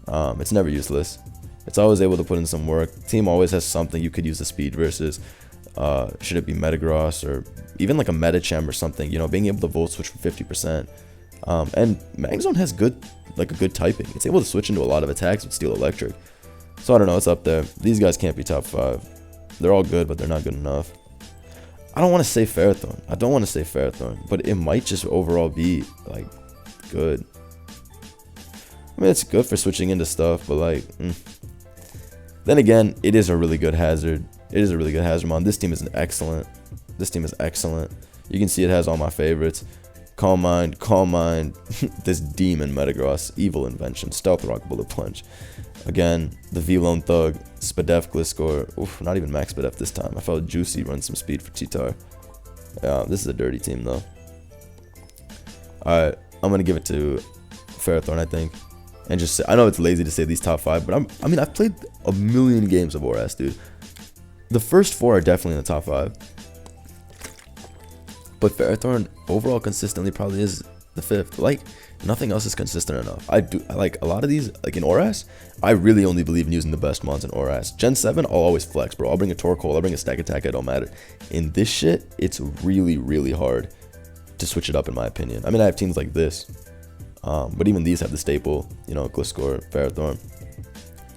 It's never useless. It's always able to put in some work. Team always has something you could use the speed versus. Should it be Metagross or even like a Metacham or something, you know, being able to Volt Switch for 50%. And Magnezone has a good typing. It's able to switch into a lot of attacks with Steel Electric. So I don't know, it's up there. These guys can't be top 5. They're all good, but they're not good enough. I don't want to say Ferrothorn. But it might just overall be like good. I mean, it's good for switching into stuff, but like, Then again, it is a really good hazard. It is a really good hazard mon. This team is excellent. You can see it has all my favorites. Calm Mind, this demon Metagross, Evil Invention, Stealth Rock, Bullet Punch. Again, the V-Lone Thug, Spadef Gliscor. Oof, not even Max Spadef this time. I felt Juicy run some speed for Cheetar. Yeah, this is a dirty team though. Alright, I'm going to give it to Ferrothorn, I think. And just say, I know it's lazy to say these top 5, but I mean, I've played a million games of ORAS, dude. The first 4 are definitely in the top 5. But Ferrothorn overall consistently probably is the 5th. Like, nothing else is consistent enough. I like a lot of these, like in ORAS, I really only believe in using the best mons in ORAS. Gen 7, I'll always flex, bro. I'll bring a Torkoal, I'll bring a Stack Attack, it don't matter. In this shit, it's really, really hard to switch it up in my opinion. I mean, I have teams like this. But even these have the staple, you know, Gliscor, Ferrothorn.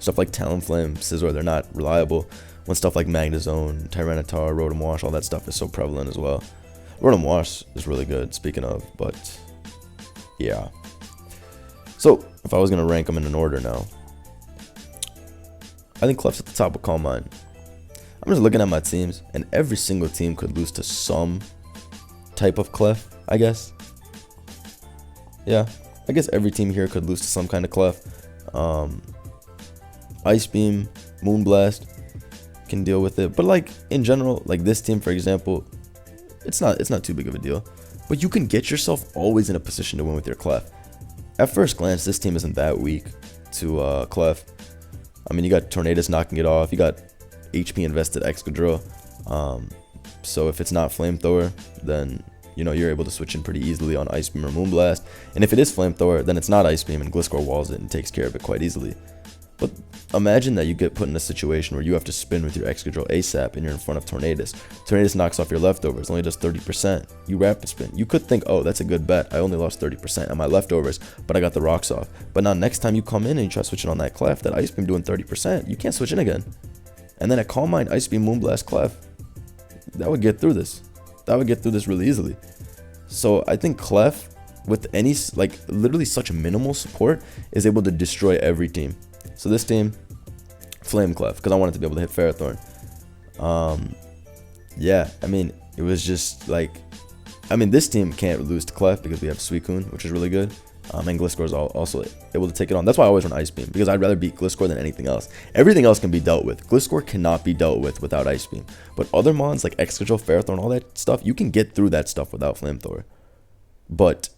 Stuff like Talonflame, Scizor, they're not reliable. When stuff like Magnezone, Tyranitar, Rotom, all that stuff is so prevalent as well. Rotom is really good, speaking of, but yeah. So, if I was going to rank them in an order now, I think Clef's at the top of Calm Mind. I'm just looking at my teams, and every single team could lose to some type of Clef, I guess. Yeah, I guess every team here could lose to some kind of Clef. Ice Beam, Moonblast can deal with it, but like in general, like this team for example, it's not too big of a deal. But you can get yourself always in a position to win with your Clef. At first glance, this team isn't that weak to Clef. I mean, you got Tornadus knocking it off. You got HP invested Excadrill. So if it's not Flamethrower, then you know you're able to switch in pretty easily on Ice Beam or Moonblast. And if it is Flamethrower, then it's not Ice Beam, and Gliscor walls it and takes care of it quite easily. But imagine that you get put in a situation where you have to spin with your Excadrill ASAP and you're in front of Tornadus. Tornadus knocks off your leftovers, only does 30%. You rapid spin. You could think, oh, that's a good bet. I only lost 30% on my leftovers, but I got the rocks off. But now next time you come in and you try switching on that Clef, that Ice Beam doing 30%, you can't switch in again. And then at Calm Mind, Ice Beam, Moonblast, Clef, that would get through this. That would get through this really easily. So I think Clef, with any, like, literally such minimal support, is able to destroy every team. So this team, Flame Clef, because I wanted to be able to hit Ferrothorn. Yeah, I mean, it was just like, I mean, this team can't lose to Clef because we have Suicune, which is really good. And Gliscor is also able to take it on. That's why I always run Ice Beam, because I'd rather beat Gliscor than anything else. Everything else can be dealt with. Gliscor cannot be dealt with without Ice Beam. But other mons like Excadrill, Ferrothorn, all that stuff, you can get through that stuff without Flamethrower. But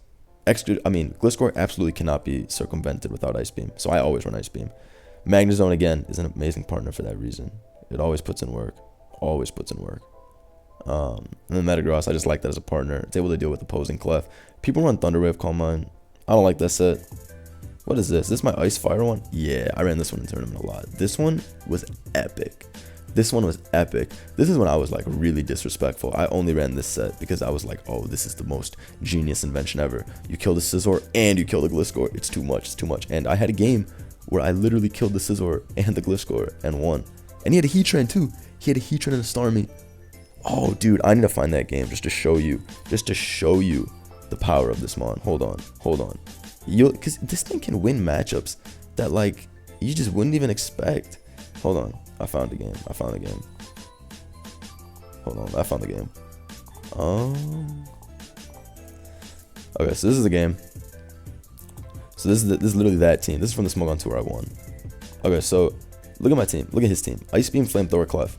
Gliscor absolutely cannot be circumvented without Ice Beam. So I always run Ice Beam. Magnezone, again, is an amazing partner for that reason. It always puts in work. Always puts in work. And then Metagross, I just like that as a partner. It's able to deal with opposing Clef. People run Thunder Wave, Calm Mind. I don't like that set. What is this? Is this my Ice Fire one? Yeah, I ran this one in tournament a lot. This one was epic. This one was epic. This is when I was like really disrespectful. I only ran this set because I was like, oh, this is the most genius invention ever. You kill the Scizor and you kill the Gliscor. It's too much. It's too much. And I had a game where I literally killed the Scizor and the Gliscor and won. And he had a Heatran too. He had a Heatran and a Starmie. Oh, dude, I need to find that game just to show you the power of this mon. Hold on. Because this thing can win matchups that like you just wouldn't even expect. Hold on. I found the game. Hold on. I found the game. Okay, so this is the game. So this is literally that team. This is from the Smogon Tour I won. Okay, so look at my team. Look at his team. Ice Beam, Flamethrower, Clef.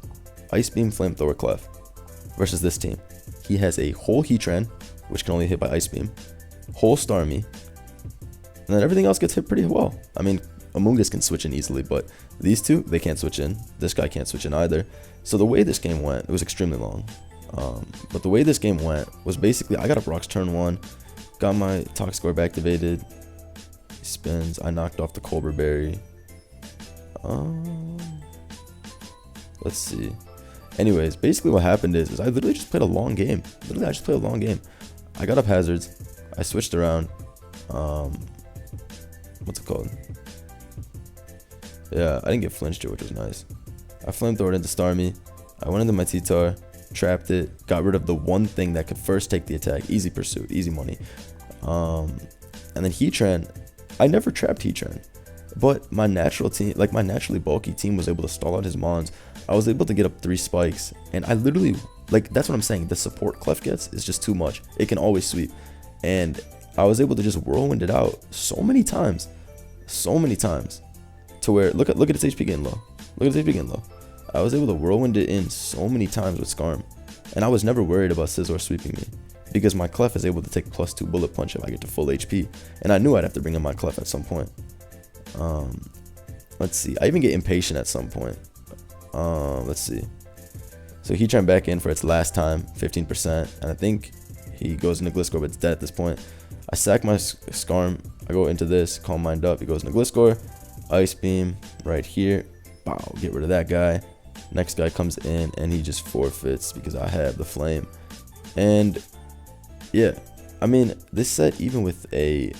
Ice Beam, Flamethrower, Clef. Versus this team. He has a whole Heatran, which can only hit by Ice Beam. Whole Starmie. And then everything else gets hit pretty well. I mean, Amoonguss can switch in easily, but these two, they can't switch in. This guy can't switch in either. So the way this game went, it was extremely long. But the way this game went was basically, I got up rocks turn 1, got my Toxicorp activated, spins, I knocked off the Colbur Berry. Let's see. Anyways, basically what happened is I literally just played a long game. I got up hazards, I switched around, what's it called? Yeah, I didn't get flinched here, which was nice. I flamethrowed into Starmie. I went into my T-Tar, trapped it, got rid of the one thing that could first take the attack. Easy pursuit, easy money. And then Heatran, I never trapped Heatran. But my natural team, like my naturally bulky team, was able to stall out his mons. I was able to get up 3 spikes. And I literally, like, that's what I'm saying. The support Clef gets is just too much. It can always sweep. And I was able to just whirlwind it out so many times. To where, look at its HP getting low. I was able to whirlwind it in so many times with Scarm. And I was never worried about Scizor sweeping me, because my Clef is able to take +2 bullet punch if I get to full HP. And I knew I'd have to bring in my Clef at some point. Let's see. I even get impatient at some point. Let's see. So Heatran back in for its last time, 15%. And I think he goes into Gliscor, but it's dead at this point. I sack my Scarm. I go into this, Calm Mind up. He goes into Gliscor. Ice Beam right here. Wow, get rid of that guy. Next guy comes in and he just forfeits because I have the flame. And yeah, I mean, this set, even with a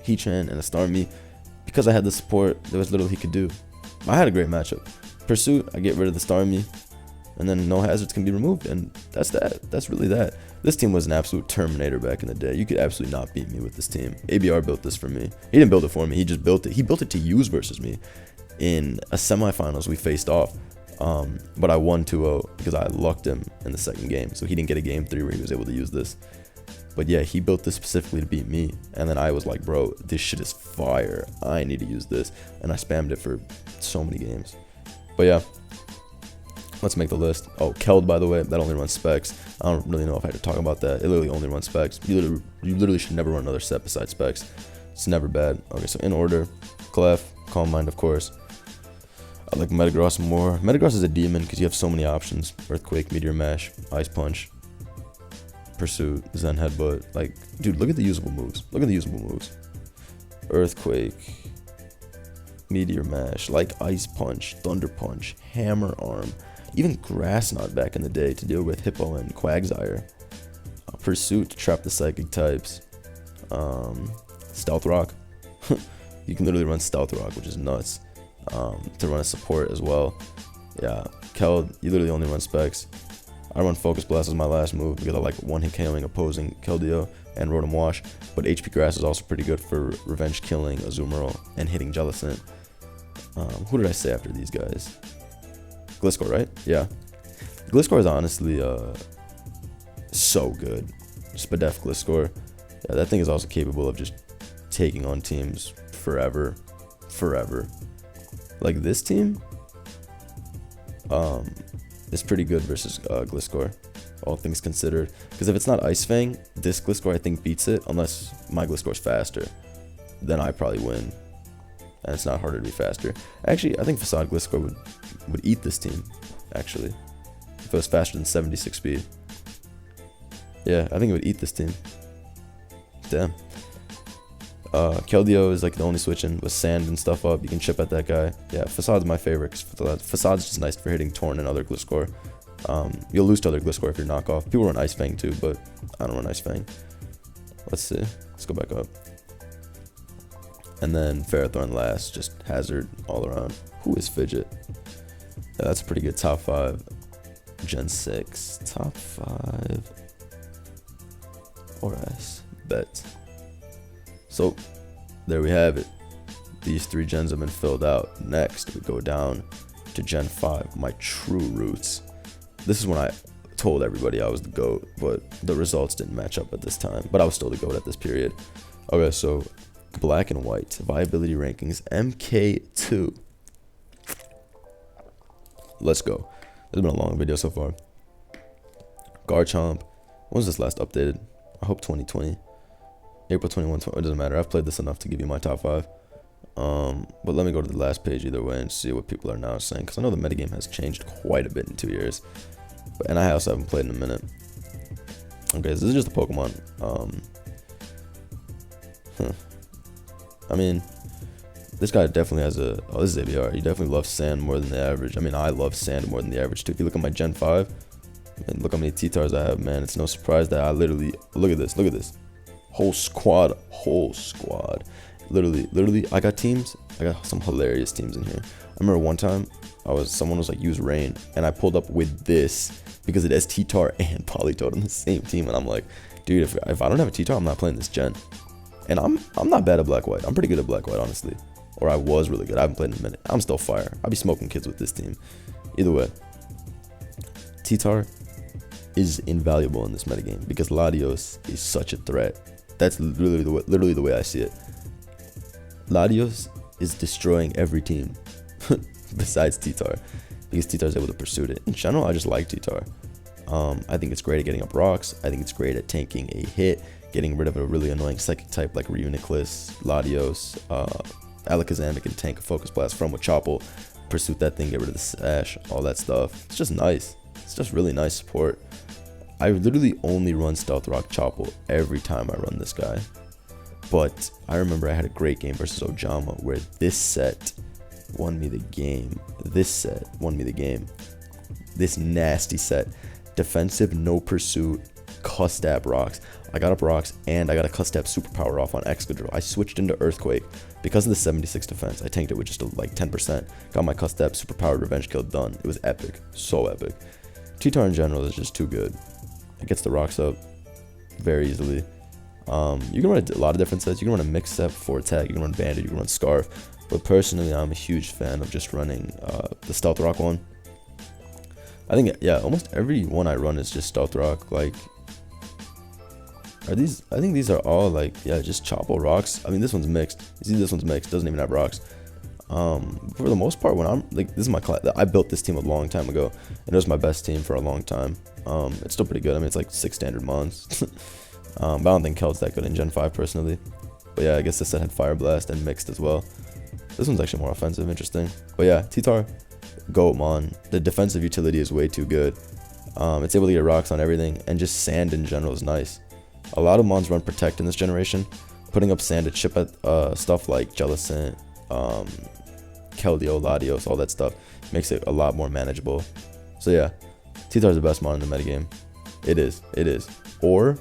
Heatran and a Starmie, because I had the support, there was little he could do. I had a great matchup. Pursuit, I get rid of the Starmie, and then no hazards can be removed, and that's that. That's really that. This team was an absolute Terminator back in the day. You could absolutely not beat me with this team. ABR built this for me. He didn't build it for me. He just built it. He built it to use versus me. In a semifinals, we faced off, but I won 2-0 because I lucked him in the second game. So he didn't get a game 3 where he was able to use this. But yeah, he built this specifically to beat me. And then I was like, bro, this shit is fire. I need to use this. And I spammed it for so many games. But yeah, let's make the list. Oh, Keld, by the way, that only runs specs. I don't really know if I had to talk about that. It literally only runs specs. You literally should never run another set besides specs. It's never bad. Okay, so in order, Clef, Calm Mind, of course. I like Metagross more. Metagross is a demon because you have so many options. Earthquake, Meteor Mash, Ice Punch, Pursuit, Zen Headbutt. Like, dude, look at the usable moves. Earthquake. Meteor Mash, like Ice Punch, Thunder Punch, Hammer Arm, even Grass Knot back in the day to deal with Hippo and Quagsire. Pursuit to trap the Psychic types. Stealth Rock. You can literally run Stealth Rock, which is nuts. To run a support as well. Yeah, Keld, you literally only run Specs. I run Focus Blast as my last move because I like one-hit KOing opposing Keldeo and Rotom Wash. But HP Grass is also pretty good for revenge killing Azumarill and hitting Jellicent. Who did I say after these guys? Gliscor, right? Yeah. Gliscor is honestly so good. Spadef Gliscor. Yeah, that thing is also capable of just taking on teams forever. Like this team is pretty good versus Gliscor, all things considered. Because if it's not Ice Fang, this Gliscor I think beats it, unless my Gliscor's faster. Then I probably win. And it's not harder to be faster. Actually, I think Facade Gliscor would eat this team, actually. If it was faster than 76 speed. Yeah, I think it would eat this team. Damn. Keldeo is like the only switching with sand and stuff up. You can chip at that guy. Yeah, Facade's my favorite because Facade's just nice for hitting Torn and other Gliscor. You'll lose to other Gliscor if you're knockoff. People run Ice Fang too, but I don't run Ice Fang. Let's see. Let's go back up. And then Ferrothorn last, just hazard all around. Who is Fidget? Yeah, that's a pretty good top 5. Gen 6. Top 5. Or S. Bet. So, there we have it. These 3 gens have been filled out. Next, we go down to Gen 5, my true roots. This is when I told everybody I was the GOAT, but the results didn't match up at this time. But I was still the GOAT at this period. Okay, so Black and White, Viability Rankings, MK2. Let's go. This has been a long video so far. Garchomp. When was this last updated? I hope 2020. April 21, it doesn't matter. I've played this enough to give you my top 5. But let me go to the last page either way and see what people are now saying. Because I know the metagame has changed quite a bit in 2 years. And I also haven't played in a minute. Okay, so this is just a Pokemon. I mean, this guy definitely has a... Oh, this is ABR. He definitely loves sand more than the average. I mean, I love sand more than the average too. If you look at my Gen 5, and look how many T-Tars I have, man. It's no surprise that I literally... Look at this. Look at this. Whole squad. Literally, I got teams. I got some hilarious teams in here. I remember one time, someone was like, use Rain, and I pulled up with this because it has T-Tar and Politoed on the same team, and I'm like, dude, if I don't have a T-Tar, I'm not playing this gen. And I'm not bad at Black-White. I'm pretty good at Black-White, honestly. Or I was really good. I haven't played in a minute. I'm still fire. I'll be smoking kids with this team. Either way, T-Tar is invaluable in this metagame because Latios is such a threat. That's literally the way I see it. Latios is destroying every team besides T-Tar because T-Tar is able to pursue it. In general, I just like T-Tar. I think it's great at getting up rocks. I think it's great at tanking a hit, getting rid of a really annoying psychic type like Reuniclus, Latios, Alakazam. It can tank a Focus Blast from a Chople, pursuit that thing, get rid of the Sash, all that stuff. It's just nice. It's just really nice support. I literally only run Stealth Rock Chople every time I run this guy. But I remember I had a great game versus Ojama where this set won me the game. This nasty set. Defensive, no pursuit, Custap rocks. I got up rocks and I got a Custap superpower off on Excadrill. I switched into Earthquake. Because of the 76 defense, I tanked it with just like 10%. Got my Custap superpowered revenge kill done. It was epic. So epic. T-Tar in general is just too good. It gets the rocks up very easily. You can run a lot of different sets. You can run a mixed set for attack. You can run Bandit. You can run Scarf. But personally, I'm a huge fan of just running the Stealth Rock one. I think, yeah, almost every one I run is just Stealth Rock. Like, I think these are all like, yeah, just Chople rocks. I mean, this one's mixed. You see, this one's mixed. Doesn't even have rocks. For the most part, when I'm like, this is my class. I built this team a long time ago, and it was my best team for a long time. It's still pretty good. I mean, it's like 6 standard mons. But I don't think Keld's that good in Gen 5 personally. But yeah, I guess this set had Fire Blast and mixed as well. This one's actually more offensive, interesting. But yeah, T-Tar, GOAT mon. The defensive utility is way too good. It's able to get rocks on everything, and just sand in general is nice. A lot of mons run Protect in this generation. Putting up sand to chip at stuff like Jellicent, Keldeo, Latios, all that stuff. Makes it a lot more manageable. So yeah, T-Tar is the best mon in the metagame. It is. Or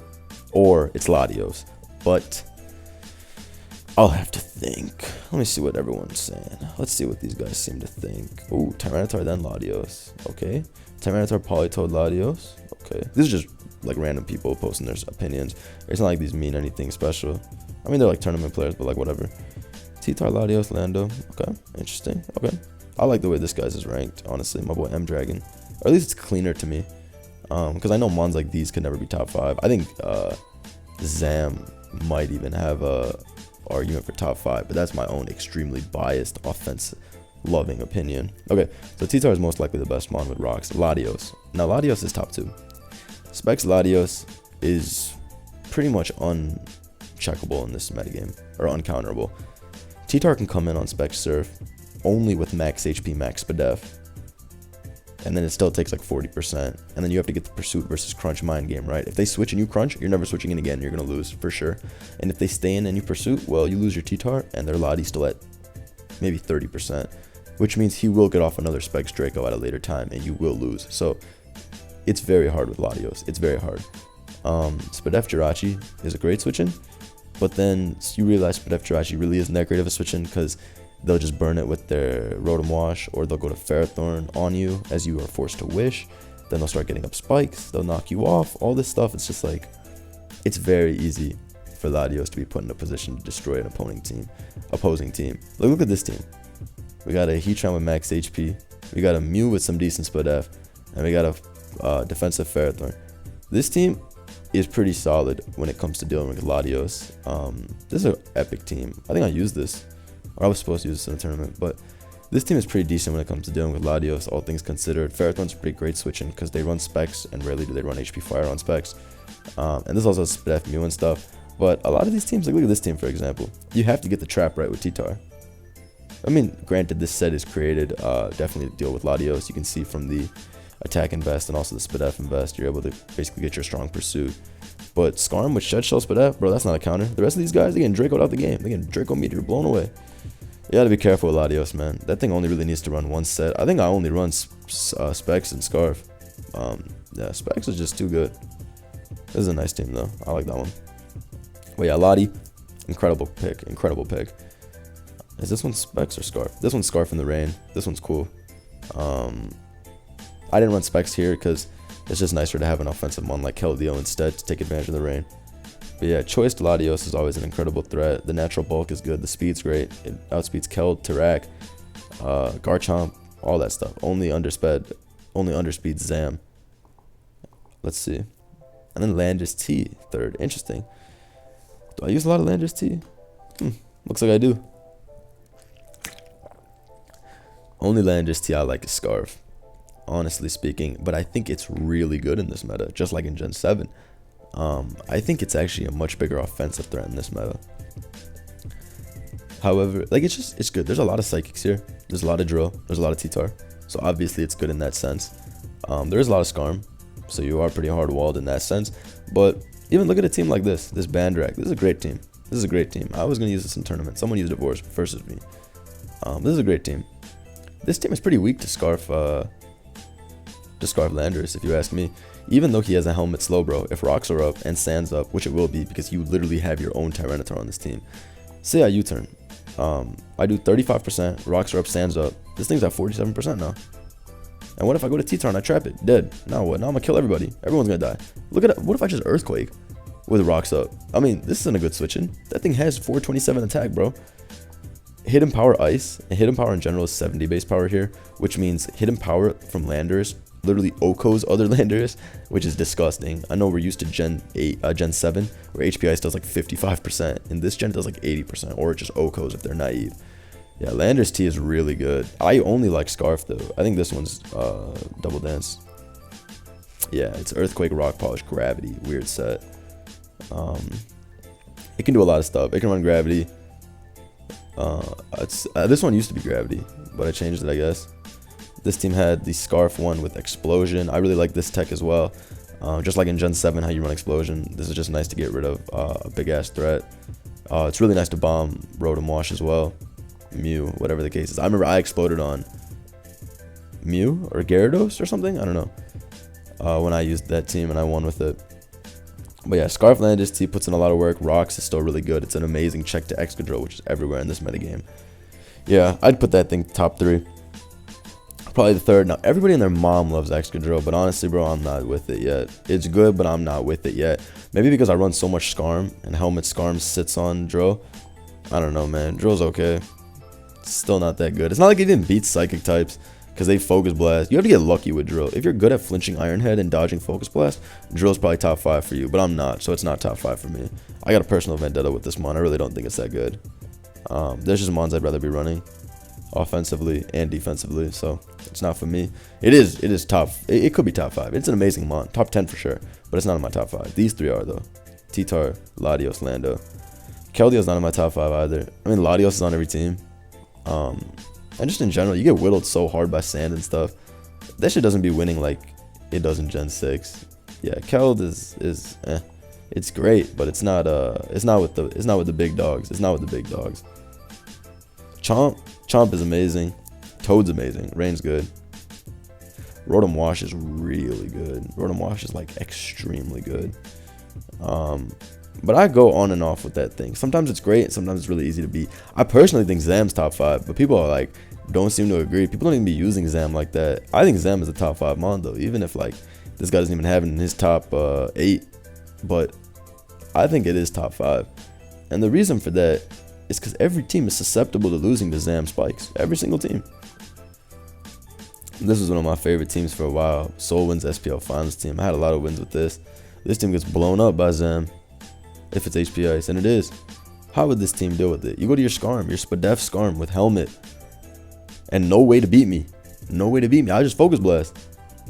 it's Latios. But I'll have to think. Let me see what everyone's saying. Let's see what these guys seem to think. Ooh, Tyranitar, then Latios. Okay. Tyranitar, Politoed, Latios. Okay. These are just like random people posting their opinions. It's not like these mean anything special. I mean, they're like tournament players, but like whatever. T-Tar, Latios, Lando. Okay. Interesting. Okay. I like the way this guy's is ranked, honestly. My boy M Dragon. Or at least it's cleaner to me. Because I know mons like these could never be top 5. I think Zam might even have a argument for top 5, but that's my own extremely biased, offense-loving opinion. Okay, so T-Tar is most likely the best mon with rocks. Latios. Now, Latios is top 2. Specs Latios is pretty much uncheckable in this metagame, or uncounterable. T-Tar can come in on Spec Surf only with max HP, max Spadef. And then it still takes like 40%. And then you have to get the Pursuit versus Crunch mind game, right? If they switch and you Crunch, you're never switching in again. You're going to lose for sure. And if they stay in and you Pursuit, well, you lose your T-Tar and their Lati's still at maybe 30%. Which means he will get off another Specs Draco at a later time and you will lose. So it's very hard with Latios. It's very hard. Spadef Jirachi is a great switch-in. But then you realize Spadef Jirachi really isn't that great of a switch-in because they'll just burn it with their Rotom Wash, or they'll go to Ferrothorn on you as you are forced to wish. Then they'll start getting up spikes, they'll knock you off, all this stuff. It's just like, it's very easy for Latios to be put in a position to destroy an opposing team. Look at this team. We got a Heatran with max HP, we got a Mew with some decent Spadef, and we got a defensive Ferrothorn. This team is pretty solid when it comes to dealing with Latios. This is an epic team. I think I used this. Or I was supposed to use this in a tournament, but this team is pretty decent when it comes to dealing with Latios, all things considered. Ferrothorn's pretty great switching because they run Specs, and rarely do they run HP Fire on Specs. And this also has Spadef, Mew, and stuff. But a lot of these teams, like look at this team for example, you have to get the trap right with T-Tar. I mean, granted, this set is created definitely to deal with Latios. You can see from the attack invest and also the Spadef invest, you're able to basically get your strong Pursuit. But Skarm with Shed Shell Spadef, bro, that's not a counter. The rest of these guys, they're getting Draco'd out the game. They're getting Draco Meteor blown away. You gotta be careful with Latios, man. That thing only really needs to run one set. I think I only run Specs and Scarf. Yeah, Specs is just too good. This is a nice team, though. I like that one. But yeah, Lati, incredible pick. Incredible pick. Is this one Specs or Scarf? This one's Scarf in the rain. This one's cool. I didn't run Specs here because it's just nicer to have an offensive one like Keldeo instead to take advantage of the rain. But yeah, Choice to Latios is always an incredible threat. The natural bulk is good. The speed's great. It outspeeds Keld, Tarak, Garchomp, all that stuff. Only underspeeds Zam. Let's see. And then Landis T, third. Interesting. Do I use a lot of Landis T? Looks like I do. Only Landis T I like is Scarf, honestly speaking. But I think it's really good in this meta, just like in Gen 7. I think it's actually a much bigger offensive threat in this meta. However, like it's good. There's a lot of Psychics here. There's a lot of Drill. There's a lot of T-Tar. So obviously it's good in that sense. There is a lot of Skarm, so you are pretty hard walled in that sense. But even look at a team like this Bandrak. This is a great team. This is a great team. I was gonna use this in tournament. Someone used it versus me. This is a great team. This team is pretty weak to Scarf Landorus, if you ask me. Even though he has a helmet slow, bro, if rocks are up and sands up, which it will be because you literally have your own Tyranitar on this team. Say I U-turn. I do 35%, rocks are up, sands up. This thing's at 47% now. And what if I go to T-Tar and I trap it? Dead. Now what? Now I'm gonna kill everybody. Everyone's gonna die. Look at it. What if I just Earthquake with rocks up? I mean, this isn't a good switch-in. That thing has 427 attack, bro. Hidden Power Ice, and Hidden Power in general is 70 base power here, which means Hidden Power from Landorus literally OHKOs other Landorus, which is disgusting. I know we're used to Gen 7, where HP Ice does like 55%. In this gen, it does like 80%, or it just OHKOs if they're naive. Yeah, Landorus T is really good. I only like Scarf, though. I think this one's Double Dance. Yeah, it's Earthquake, Rock Polish, Gravity. Weird set. It can do a lot of stuff. It can run Gravity. This one used to be Gravity, but I changed it, I guess. This team had the Scarf one with Explosion. I really like this tech as well. Just like in Gen 7, how you run Explosion. This is just nice to get rid of a big-ass threat. It's really nice to bomb Rotom Wash as well. Mew, whatever the case is. I remember I exploded on Mew or Gyarados or something. I don't know. When I used that team and I won with it. But yeah, Scarflanders T puts in a lot of work. Rocks is still really good. It's an amazing check to Excadrill, which is everywhere in this metagame. Yeah, I'd put that thing top 3. Probably the 3rd. Now, everybody and their mom loves Excadrill, but honestly, bro, I'm not with it yet. It's good, but I'm not with it yet. Maybe because I run so much Scarm, and Helmet Scarm sits on Drill. I don't know, man. Drill's okay. It's still not that good. It's not like it even beats Psychic types, because they Focus Blast. You have to get lucky with Drill. If you're good at flinching Iron Head and dodging Focus Blast, Drill's probably top 5 for you, but I'm not, so it's not top 5 for me. I got a personal vendetta with this mon. I really don't think it's that good. There's just mons I'd rather be running offensively and defensively, so it's not for me. It is top. It could be top 5. It's an amazing mon, top 10 for sure, but it's not in my top 5. These 3 are though. T-Tar, Latios, Lando. Keldeo's not in my top 5 either. I mean, Latios is on every team. And just in general, you get whittled so hard by sand and stuff. That shit doesn't be winning like it does in Gen 6. Yeah, Keld is it's great, but it's not with the big dogs. It's not with the big dogs. Chomp is amazing. Toad's amazing. Rain's good. Rotom Wash is really good. Rotom Wash is like extremely good. But I go on and off with that thing. Sometimes it's great, sometimes it's really easy to beat. I personally think Zam's top 5, but people are like, don't seem to agree. People don't even be using Zam like that. I think Zam is a top 5 mon though, even if like this guy doesn't even have it in his top 8. But I think it is top 5. And the reason for that is because every team is susceptible to losing to Zam spikes. Every single team. This was one of my favorite teams for a while. Soul Wins SPL Finals team. I had a lot of wins with this. This team gets blown up by Zam. If it's HP Ice, and it is. How would this team deal with it? You go to your Scarm, your Spadef Scarm with Helmet, and no way to beat me. No way to beat me. I just Focus Blast.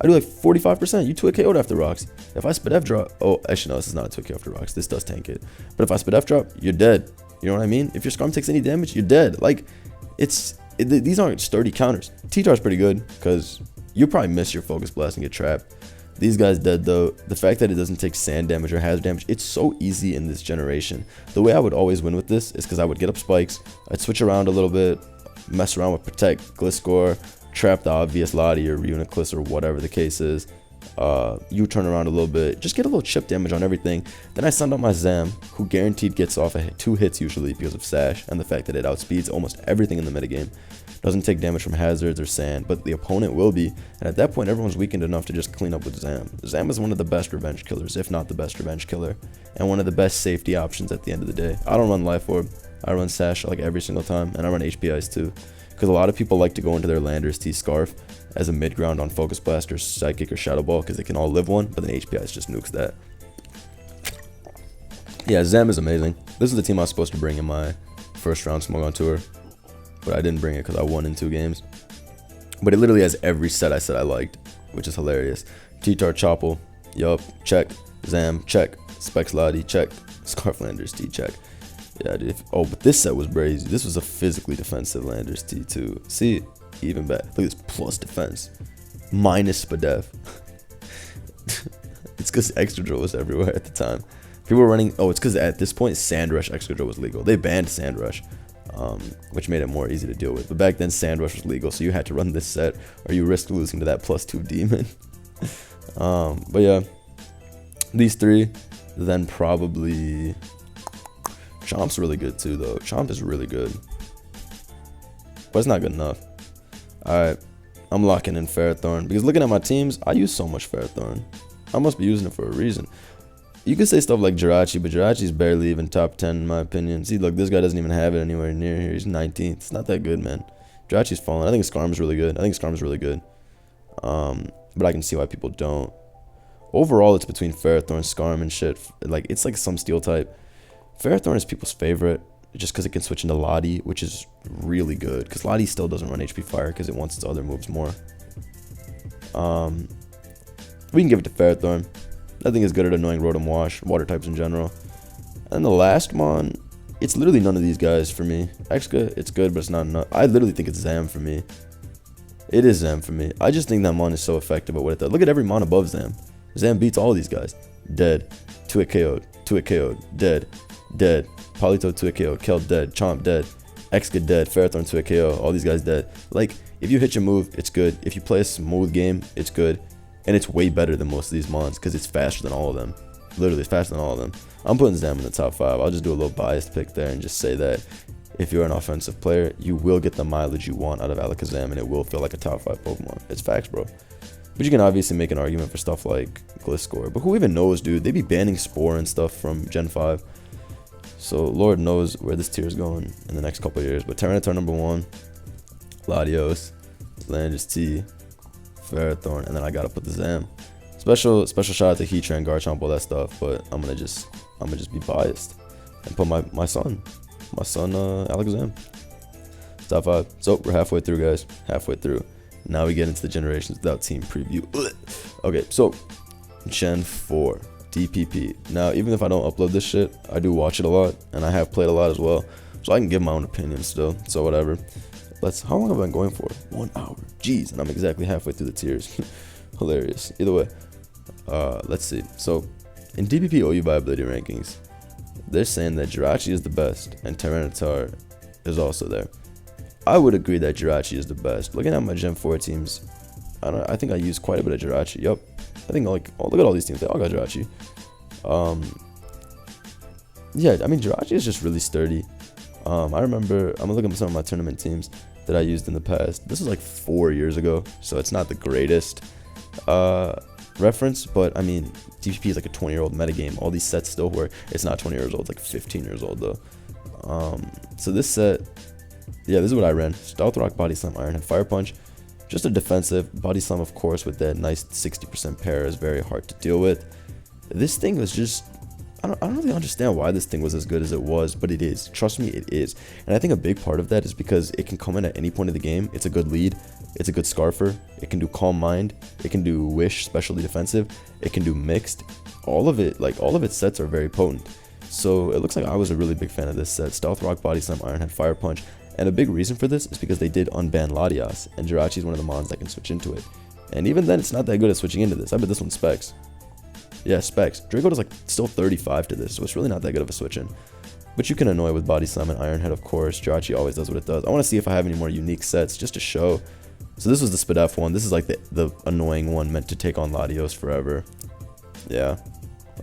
I do like 45%. You 2 KO'd after rocks. If I Spadef drop, oh, actually no, this is not a 2 KO after rocks. This does tank it. But if I Spadef drop, you're dead. You know what I mean? If your Scarm takes any damage, you're dead. Like, these aren't sturdy counters. T-Tar's pretty good because you probably miss your Focus Blast and get trapped. These guys dead though. The fact that it doesn't take sand damage or hazard damage, it's so easy in this generation. The way I would always win with this is because I would get up spikes, I'd switch around a little bit, mess around with Protect, Gliscor, trap the obvious Lottie or Uniclus or whatever the case is. You turn around a little bit, just get a little chip damage on everything. Then I send out my Zam, who guaranteed gets off 2 hits usually because of Sash and the fact that it outspeeds almost everything in the metagame. Doesn't take damage from hazards or sand, but the opponent will be, and at that point everyone's weakened enough to just clean up with Zam. Zam is one of the best revenge killers, if not the best revenge killer, and one of the best safety options at the end of the day. I don't run Life Orb, I run Sash like every single time, and I run HP Ice too, because a lot of people like to go into their Landers T Scarf as a mid ground on Focus Blast or Psychic or Shadow Ball because they can all live one, but then HP Ice just nukes that. Yeah, Zam is amazing. This is the team I was supposed to bring in my first round Smogon Tour, but I didn't bring it because I won in 2 games. But it literally has every set I said I liked, which is hilarious. T-Tar Choppel, yup, check. Zam, check. Specs Lottie, check. Scarflanders T, check. Yeah, dude. Oh, but this set was brazy. This was a physically defensive Landers T too. See, even better. Look at this plus defense. Minus Spadef. It's because Excadrill was everywhere at the time. People were running, oh, it's because at this point, Sand Rush Excadrill was legal. They banned Sand Rush. Which made it more easy to deal with. But back then, Sand Rush was legal, so you had to run this set, or you risked losing to that +2 demon. But yeah, these 3, then probably Chomp's really good too, though. Chomp is really good, but it's not good enough. All right, I'm locking in Ferrothorn because looking at my teams, I use so much Ferrothorn. I must be using it for a reason. You could say stuff like Jirachi, but Jirachi's barely even top 10 in my opinion. See, look, this guy doesn't even have it anywhere near here. He's 19th. It's not that good, man. Jirachi's falling. I think Skarm's really good. But I can see why people don't. Overall, it's between Ferrothorn, Skarm, and shit. Like, it's like some steel type. Ferrothorn is people's favorite just because it can switch into Lottie, which is really good. Because Lottie still doesn't run HP Fire because it wants its other moves more. We can give it to Ferrothorn. Nothing is good at annoying Rotom Wash, water types in general. And the last mon, it's literally none of these guys for me. Exca, it's good, but it's not enough. I literally think it's Zam for me. It is Zam for me. I just think that mon is so effective at what it does. Look at every mon above Zam. Zam beats all these guys. Dead. 2-hit KO'd. 2-hit KO'd. Dead. Dead. Polito 2-hit KO'd. Kel dead. Chomp dead. X get dead, Ferrothorn to a KO, all these guys dead. Like, if you hit your move, it's good. If you play a smooth game, it's good. And it's way better than most of these mons because it's faster than all of them. Literally, it's faster than all of them. I'm putting Zam in the top 5. I'll just do a little biased pick there and just say that if you're an offensive player, you will get the mileage you want out of Alakazam, and it will feel like a top 5 Pokemon. It's facts, bro. But you can obviously make an argument for stuff like Gliscor. But who even knows, dude? They be banning Spore and stuff from Gen 5. So Lord knows where this tier is going in the next couple of years. But Tyranitar number 1, Latios, Landis T, Ferrothorn, and then I gotta put the Zam. Special shout out to Heatran, Garchomp, all that stuff. But I'm gonna just be biased and put my son Alakazam. Top 5. So we're halfway through, guys. Halfway through. Now we get into the generations without team preview. Okay, so Gen 4 DPP. Now, even if I don't upload this shit, I do watch it a lot, and I have played a lot as well, so I can give my own opinion still. So whatever. How long have I been going for? 1 hour. Jeez, and I'm exactly halfway through the tiers. Hilarious. Either way, let's see. So in DPP OU viability rankings, they're saying that Jirachi is the best, and Tyranitar is also there. I would agree that Jirachi is the best. Looking at my Gen 4 teams, I think I use quite a bit of Jirachi. Yup. I think, like, look at all these teams. They all got Jirachi. Yeah, I mean, Jirachi is just really sturdy. I remember, I'm looking at some of my tournament teams that I used in the past. This was like 4 years ago, so it's not the greatest reference, but I mean, DPP is like a 20-year-old metagame. All these sets still work. It's not 20 years old, it's like 15 years old though. So this set, yeah, this is what I ran. Stealth Rock, Body Slam, Iron Head, Fire Punch. Just a defensive. Body Slam, of course, with that nice 60% pair is very hard to deal with. This thing was just, I don't really understand why this thing was as good as it was, but it is. Trust me, it is. And I think a big part of that is because it can come in at any point of the game. It's a good lead. It's a good Scarfer. It can do Calm Mind. It can do Wish, specialty defensive. It can do Mixed. All of it, like all of its sets are very potent. So it looks like I was a really big fan of this set. Stealth Rock, Body Slam, Iron Head, Fire Punch. And a big reason for this is because they did unban Latios, and Jirachi is one of the mons that can switch into it. And even then, it's not that good at switching into this. I bet this one's Specs. Yeah, Specs. Draco does like still 35 to this, so it's really not that good of a switch in. But you can annoy with Body Slam and Iron Head, of course. Jirachi always does what it does. I want to see if I have any more unique sets just to show. So this was the Spadef one. This is like the annoying one meant to take on Latios forever. Yeah,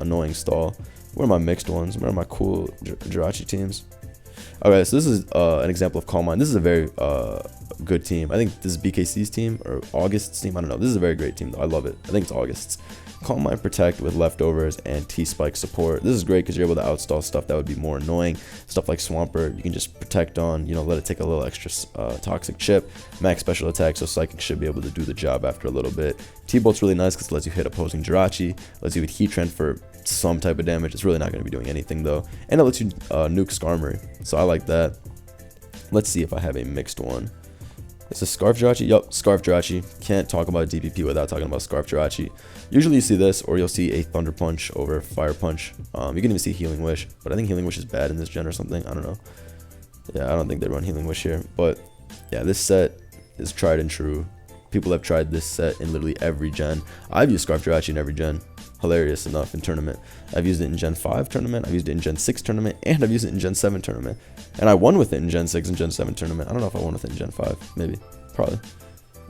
annoying stall. Where are my mixed ones? Where are my cool Jirachi teams? Okay, so this is an example of Calm Mind. This is a very good team. I think this is BKC's team or August's team. I don't know. This is a very great team, though. I love it. I think it's August's. Calm Mind Protect with Leftovers and T-Spike support. This is great because you're able to outstall stuff that would be more annoying. Stuff like Swampert, you can just protect on, you know, let it take a little extra toxic chip. Max special attack, so Psychic should be able to do the job after a little bit. T-Bolt's really nice because it lets you hit opposing Jirachi. Lets you hit Heatran for some type of damage. It's really not going to be doing anything though, and it lets you nuke Skarmory, so I like that. Let's see if I have a mixed one. It's a Scarf Jirachi. Yup, Scarf Jirachi. Can't talk about DPP without talking about Scarf Jirachi. Usually you see this, or you'll see a Thunder Punch over Fire Punch. You can even see Healing Wish, but I think Healing Wish is bad in this gen or something. I don't know. Yeah, I don't think they run Healing Wish here, but yeah, this set is tried and true. People have tried this set in literally every gen. I've used Scarf Jirachi in every gen. Hilarious enough in tournament. I've used it in Gen 5 tournament, I've used it in Gen 6 tournament, and I've used it in Gen 7 tournament. And I won with it in Gen 6 and Gen 7 tournament. I don't know if I won with it in Gen 5. Maybe. Probably.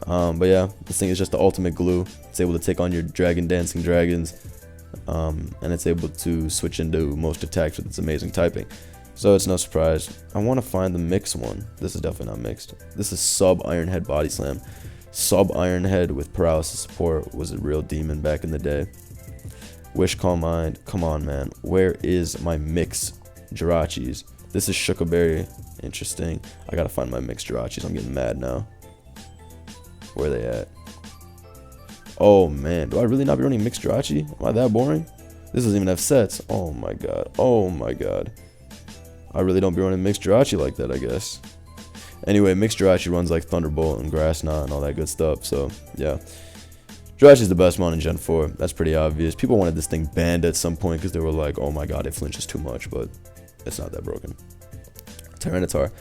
But yeah, this thing is just the ultimate glue. It's able to take on your Dragon Dancing Dragons. And it's able to switch into most attacks with its amazing typing. So it's no surprise. I want to find the mixed one. This is definitely not mixed. This is Sub Iron Head Body Slam. Sub Iron Head with paralysis support was a real demon back in the day. Wish, Calm Mind. Come on, man. Where is my mixed Jirachis? This is Shukaberry. Interesting. I gotta find my mixed Jirachis. I'm getting mad now. Where are they at? Oh, man. Do I really not be running mixed Jirachi? Am I that boring? This doesn't even have sets. Oh, my God. Oh, my God. I really don't be running mixed Jirachi like that, I guess. Anyway, mixed Jirachi runs like Thunderbolt and Grass Knot and all that good stuff. So, yeah. Jirachi is the best mon in Gen 4. That's pretty obvious. People wanted this thing banned at some point because they were like, oh my god, it flinches too much, but it's not that broken. Tyranitar.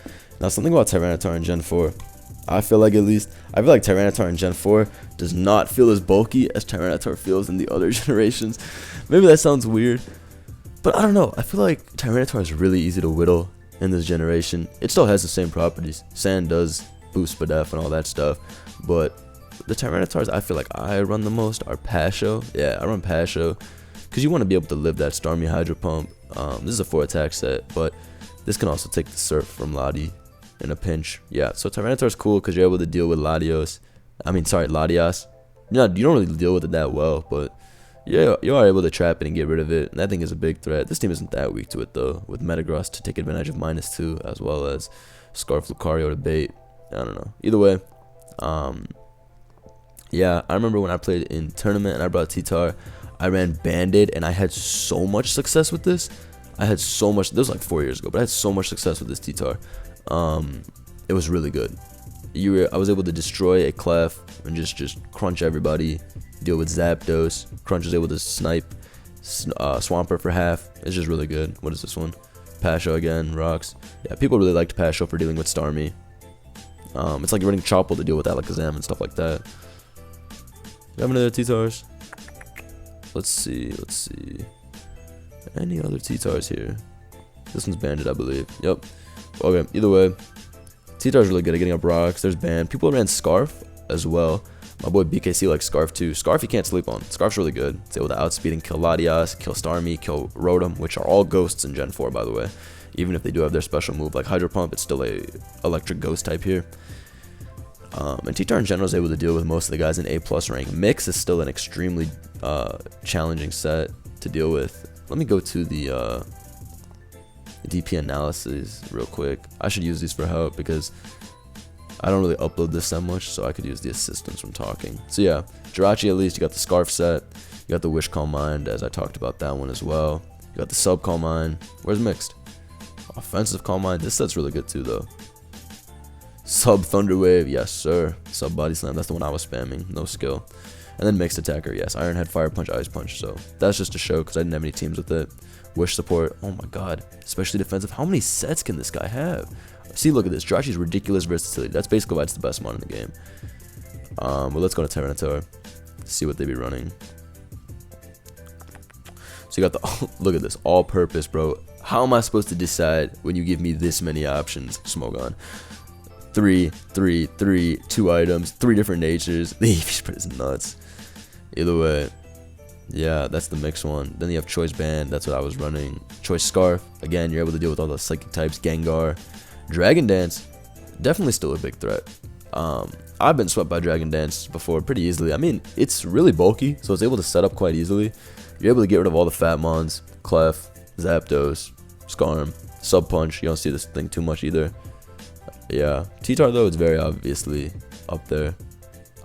Now, something about Tyranitar in Gen 4. I feel like Tyranitar in Gen 4 does not feel as bulky as Tyranitar feels in the other generations. Maybe that sounds weird, but I don't know. I feel like Tyranitar is really easy to whittle. in this generation. It still has the same properties. Sand does boost Spadef and all that stuff, but the Tyranitars I feel like I run the most are Pasho. Yeah, I run Pasho because you want to be able to live that Starmie Hydro Pump. This is a 4 attack set, but this can also take the Surf from Lati in a pinch. Yeah, so Tyranitar's cool because you're able to deal with Latios. Latias. You don't really deal with it that well, but yeah, you are able to trap it and get rid of it, and that thing is a big threat. This team isn't that weak to it though, with Metagross to take advantage of -2, as well as Scarf Lucario to bait. I don't know. Either way, yeah, I remember when I played in tournament and I brought T-Tar, I ran Banded, and I had so much success with this. This was like 4 years ago, but I had so much success with this T-Tar. It was really good. I was able to destroy a Clef and just crunch everybody, deal with Zapdos. Crunch was able to snipe Swampert for half. It's just really good. What is this one? Pasho again, rocks. Yeah, people really liked Pasho for dealing with Starmie. It's like running Chople to deal with Alakazam and stuff like that. Do you have any other T-Tars? Let's see. Any other T-Tars here? This one's Banded, I believe. Yep. Okay, either way, T-Tar's really good at getting up rocks. There's Band. People ran Scarf as well. My boy BKC likes Scarf too. Scarf you can't sleep on. Scarf's really good. It's able to outspeed and kill Latias, kill Starmie, kill Rotom, which are all ghosts in Gen 4, by the way. Even if they do have their special move like Hydro Pump, it's still a electric ghost type here. And T-Tar in general is able to deal with most of the guys in A+ rank. Mix is still an extremely challenging set to deal with. Let me go to the DP analysis real quick. I should use these for help because I don't really upload this that much, so I could use the assistance from talking. So yeah, Jirachi at least, you got the Scarf set, you got the Wish Calm Mind, as I talked about that one as well. You got the Sub Calm Mind. Where's Mixed? Offensive Calm Mind. This set's really good too though. Sub Thunder Wave, yes sir. Sub Body Slam, that's the one I was spamming, no skill. And then Mixed Attacker, yes, Iron Head, Fire Punch, Ice Punch. So that's just to show because I didn't have any teams with it. Wish Support, oh my god, especially defensive. How many sets can this guy have? See, look at this. Jirachi's ridiculous versatility. That's basically why it's the best mon in the game. But let's go to Tyranitar. See what they be running. So you got the look at this, all-purpose, bro. How am I supposed to decide when you give me this many options? Smogon. 3, 3, 3, 2 items, 3 different natures. The EV spread is nuts. Either way, yeah, that's the mix one. Then you have Choice Band. That's what I was running. Choice Scarf. Again, you're able to deal with all the psychic types. Gengar. Dragon Dance, definitely still a big threat. I've been swept by Dragon Dance before pretty easily. I mean, it's really bulky, so it's able to set up quite easily. You're able to get rid of all the fat mons, Clef, Zapdos, Skarm, Sub Punch. You don't see this thing too much either. Yeah, T-Tar though, it's very obviously up there.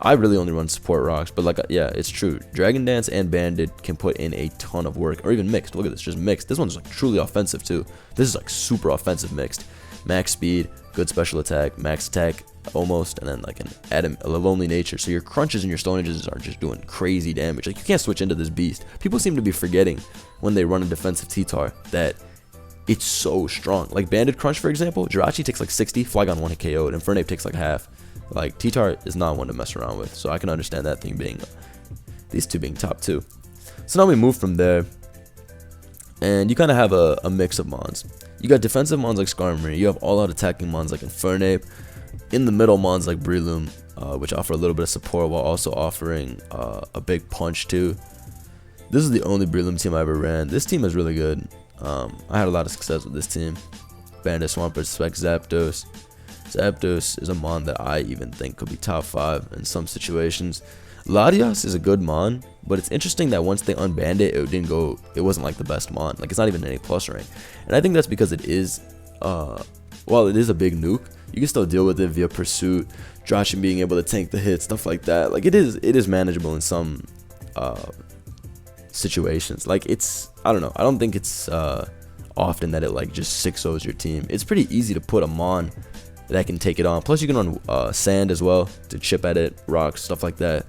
I really only run support rocks, but like, yeah, it's true. Dragon Dance and Banded can put in a ton of work, or even Mixed. Look at this, just Mixed. This one's like truly offensive too. This is like super offensive Mixed. Max speed, good special attack, max attack almost, and then like a lonely nature. So your crunches and your stone ages are just doing crazy damage. Like you can't switch into this beast. People seem to be forgetting when they run a defensive T-Tar that it's so strong. Like Banded Crunch, for example, Jirachi takes like 60, Flygon 1 hit KO'd, and Fernape takes like half. Like T-Tar is not one to mess around with. So I can understand that thing being, these two being top 2. So now we move from there, and you kind of have a mix of mons. You got defensive mons like Skarmory, you have all-out attacking mons like Infernape, in the middle mons like Breloom, which offer a little bit of support while also offering a big punch too. This is the only Breloom team I ever ran. This team is really good. I had a lot of success with this team. Bandit, Swampert, Spec, Zapdos. Zapdos is a mon that I even think could be top 5 in some situations. Latios is a good mon, but it's interesting that once they unbanned it, it wasn't like the best mon. Like it's not even an A+ rank. And I think that's because it is, while it is a big nuke, you can still deal with it via pursuit, Jirachi being able to tank the hit, stuff like that. Like it is manageable in some situations. Like I don't know. I don't think it's often that it like just 6-0s your team. It's pretty easy to put a mon that can take it on. Plus you can run sand as well to chip at it, rocks, stuff like that.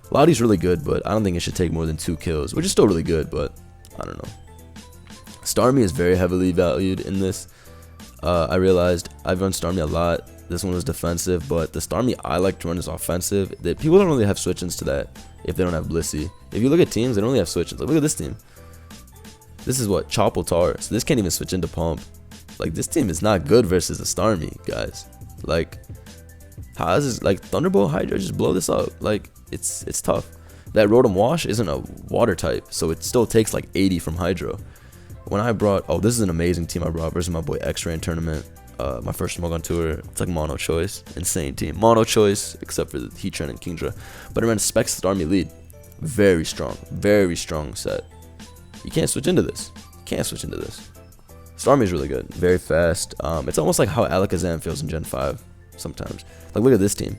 Lottie's really good, but I don't think it should take more than 2 kills, which is still really good, but I don't know. Starmie is very heavily valued in this. I realized I've run Starmie a lot. This one was defensive, but the Starmie I like to run is offensive. People don't really have switch-ins to that if they don't have Blissey. If you look at teams, they don't really have switch-ins. Like, look at this team. This is what? Chople Tar. So this can't even switch into Pump. Like, this team is not good versus a Starmie, guys. Like, how is this, like, Thunderbolt Hydra just blow this up? Like, it's tough. That Rotom Wash isn't a water type, so it still takes like 80 from Hydro. When I brought, oh, this is an amazing team I brought versus my boy X-Ray in tournament. My first Smogon tour. It's like mono choice. Insane team. Mono choice, except for the Heatran and Kingdra. But I ran a Specs Starmie lead. Very strong set. You can't switch into this. Starmie is really good. Very fast. It's almost like how Alakazam feels in Gen 5 sometimes. Like, look at this team.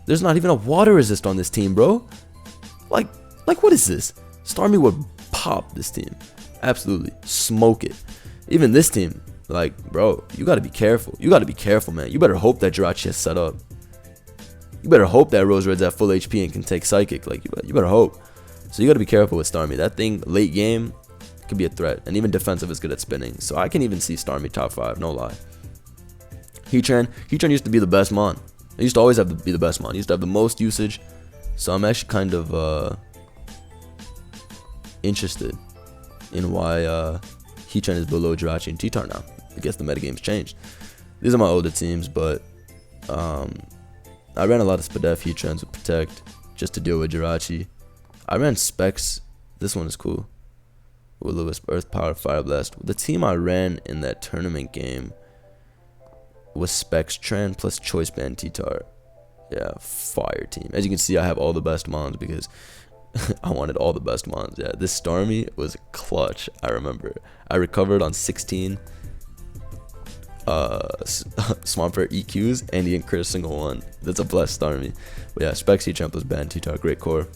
There's not even a water resist on this team, bro. Like what is this? Starmie would pop this team. Absolutely. Smoke it. Even this team, like, bro, you gotta be careful. Man. You better hope that Jirachi is set up. You better hope that Rose Red's at full HP and can take Psychic. Like, you better hope. So you gotta be careful with Starmie. That thing, late game, could be a threat. And even defensive is good at spinning. So I can even see Starmie top 5, no lie. Heatran used to be the best mon. It used to always have to be the best mon. It used to have the most usage. So I'm actually kind of interested in why Heatran is below Jirachi and T-Tar now. I guess the metagame's changed. These are my older teams, but I ran a lot of Spadef Heatrans with Protect just to deal with Jirachi. I ran Specs. This one is cool. Will Wisp, Earth Power, Fire Blast. The team I ran in that tournament game was Specs Tran plus Choice Band T-Tar. Yeah, fire team. As you can see, I have all the best mons because I wanted all the best mons. Yeah, this Starmie was clutch. I remember I recovered on 16 Swampert EQs and he didn't crit a single one. That's a blessed Starmie. But yeah, Specs Heatran plus Band T-Tar, great core.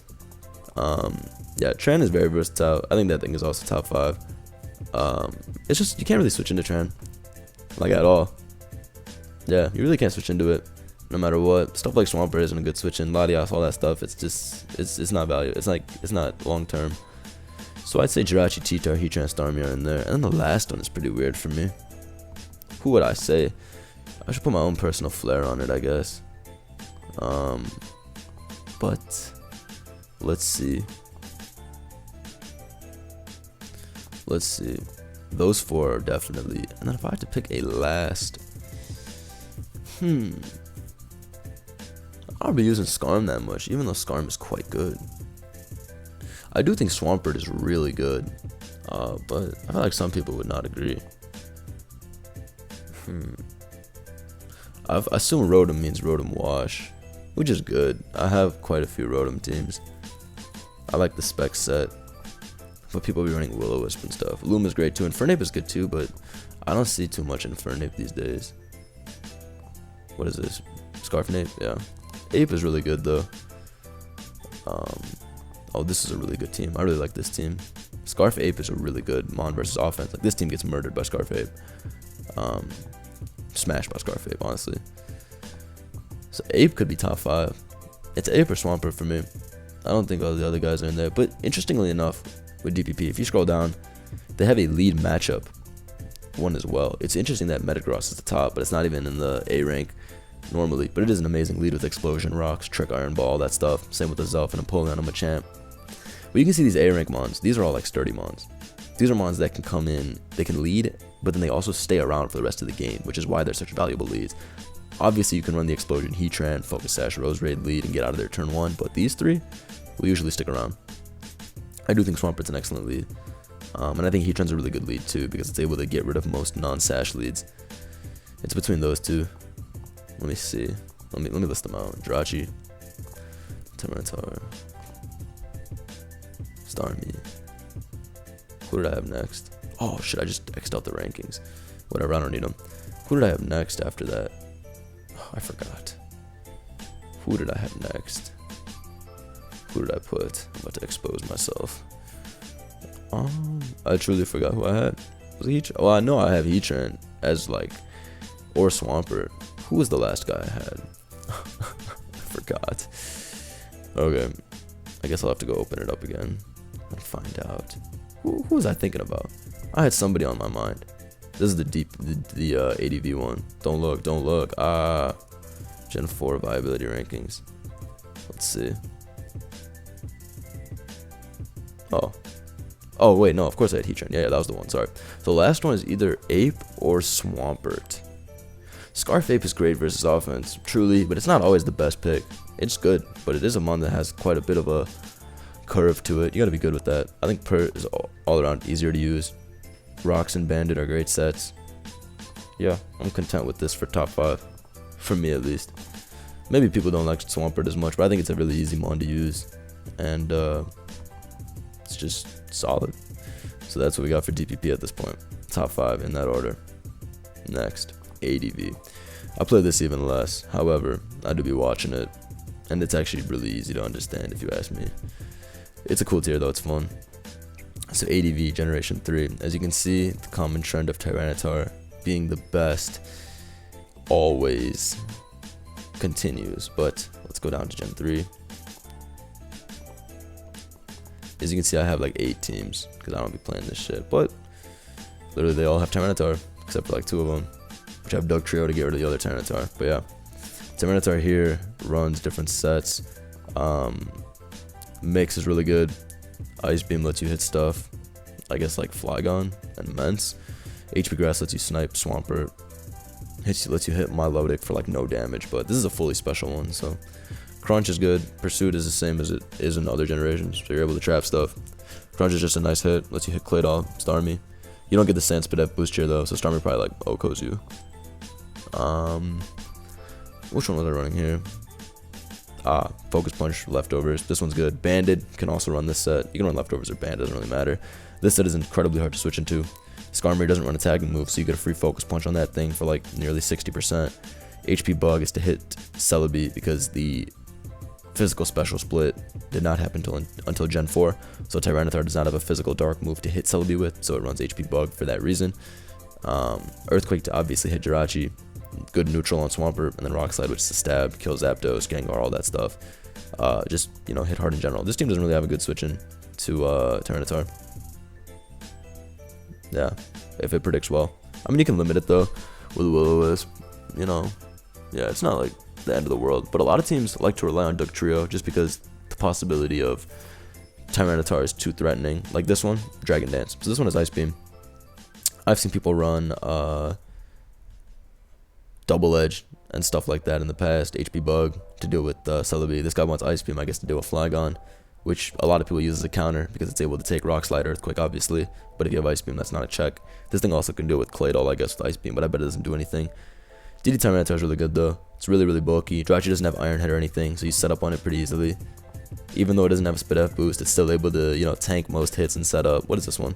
Yeah, Tran is very versatile. I think that thing is also top 5. It's just you can't really switch into Tran, like, at all. Yeah, you really can't switch into it. No matter what, stuff like Swampert isn't a good switch in. Latios, all that stuff, it's not value. It's not long term. So I'd say Jirachi, T-Tar, Heatran, Starmie are in there. And then the last one is pretty weird for me. Who would I say? I should put my own personal flair on it, I guess. But let's see. Those 4 are definitely. And then if I had to pick a last, I don't be using Skarm that much, even though Skarm is quite good. I do think Swampert is really good, but I feel like some people would not agree. I assume Rotom means Rotom Wash, which is good. I have quite a few Rotom teams. I like the spec set, but people be running Will-O-Wisp and stuff. Loom is great too, and Infernape is good too, but I don't see too much Infernape these days. What is this? Scarfnape? Yeah. Ape is really good though. Oh, this is a really good team. I really like this team. Scarf Ape is a really good mon versus offense. Like, this team gets murdered by Scarf Ape. Smashed by Scarf Ape, honestly. So Ape could be top 5. It's Ape or Swampert for me. I don't think all the other guys are in there. But interestingly enough, with DPP, if you scroll down, they have a lead matchup one as well. It's interesting that Metagross is the top, but it's not even in the A rank normally. But it is an amazing lead with Explosion, Rocks, Trick Iron Ball, all that stuff. Same with the Zelf and Napoleon, I'm a champ. But you can see these A rank mons. These are all like sturdy mons. These are mons that can come in, they can lead, but then they also stay around for the rest of the game, which is why they're such valuable leads. Obviously, you can run the Explosion, Heatran, Focus Sash, Rose Raid lead and get out of there turn 1, but these 3 will usually stick around. I do think Swampert's an excellent lead. And I think Heatran's a really good lead too, because it's able to get rid of most non-sash leads. It's between those 2. Let me see. Let me list them out. Jirachi, Tyranitar, Starmie. Who did I have next? Oh shit, I just X'd out the rankings. Whatever, I don't need them. Who did I have next after that? Oh, I forgot. Who did I have next? Who did I put? I'm about to expose myself. I truly forgot who I had. Was it Heatran? Well, I know I have Heatran as like, or Swampert. Who was the last guy I had? I forgot. Okay, I guess I'll have to go open it up again and find out. Who was I thinking about? I had somebody on my mind. This is the ADV one. Don't look. Gen 4 viability rankings. Let's see. Oh, Oh, wait, no, of course I had Heatran. Yeah, that was the one, sorry. So the last one is either Ape or Swampert. Scarf Ape is great versus offense, truly, but it's not always the best pick. It's good, but it is a mon that has quite a bit of a curve to it. You gotta be good with that. I think Pert is all around easier to use. Rocks and Bandit are great sets. Yeah, I'm content with this for top 5. For me, at least. Maybe people don't like Swampert as much, but I think it's a really easy mon to use. And, it's just solid. So that's what we got for DPP at this point. Top 5 in that order. Next, ADV. I play this even less. However, I do be watching it. And it's actually really easy to understand if you ask me. It's a cool tier though, it's fun. So ADV Generation 3. As you can see, the common trend of Tyranitar being the best always continues. But let's go down to Gen 3. As you can see, I have like 8 teams because I don't be playing this shit. But literally they all have Tyranitar except for like 2 of them, which I have Dug Trio to get rid of the other Tyranitar. But yeah, Tyranitar here runs different sets. Mix is really good. Ice Beam lets you hit stuff, I guess like Flygon and Mence. HP Grass lets you snipe Swampert. Lets you hit Milotic for like no damage, but this is a fully special one, so Crunch is good. Pursuit is the same as it is in other generations, so you're able to trap stuff. Crunch is just a nice hit, lets you hit Claydol, Starmie. You don't get the Sand Spit boost here though, so Starmie probably like Okos you. Which one was I running here? Focus Punch, Leftovers. This one's good. Banded can also run this set. You can run Leftovers or Band, doesn't really matter. This set is incredibly hard to switch into. Skarmory doesn't run a tagging move, so you get a free Focus Punch on that thing for like nearly 60%. HP Bug is to hit Celebi because the physical special split did not happen until Gen 4, so Tyranitar does not have a physical dark move to hit Celebi with, so it runs HP Bug for that reason. Earthquake to obviously hit Jirachi. Good neutral on Swampert, and then Rock Slide, which is a stab, kills Zapdos, Gengar, all that stuff. Just, you know, hit hard in general. This team doesn't really have a good switch in to Tyranitar. Yeah, if it predicts well. I mean, you can limit it though with Will-O-Wisp, you know. Yeah, it's not like the end of the world, but a lot of teams like to rely on Dug Trio just because the possibility of Tyranitar is too threatening. Like this one, Dragon Dance. So this one is Ice Beam. I've seen people run Double Edge and stuff like that in the past. HP Bug to deal with Celebi. This guy wants Ice Beam, I guess, to deal with Flygon, which a lot of people use as a counter because it's able to take Rock Slide, Earthquake, obviously. But if you have Ice Beam, that's not a check. This thing also can deal with Claydol, I guess, with Ice Beam, but I bet it doesn't do anything. DD Tyranitar is really good though. It's really, really bulky. Jirachi doesn't have Iron Head or anything, so you set up on it pretty easily. Even though it doesn't have a Spit F boost, it's still able to, you know, tank most hits and set up. What is this one?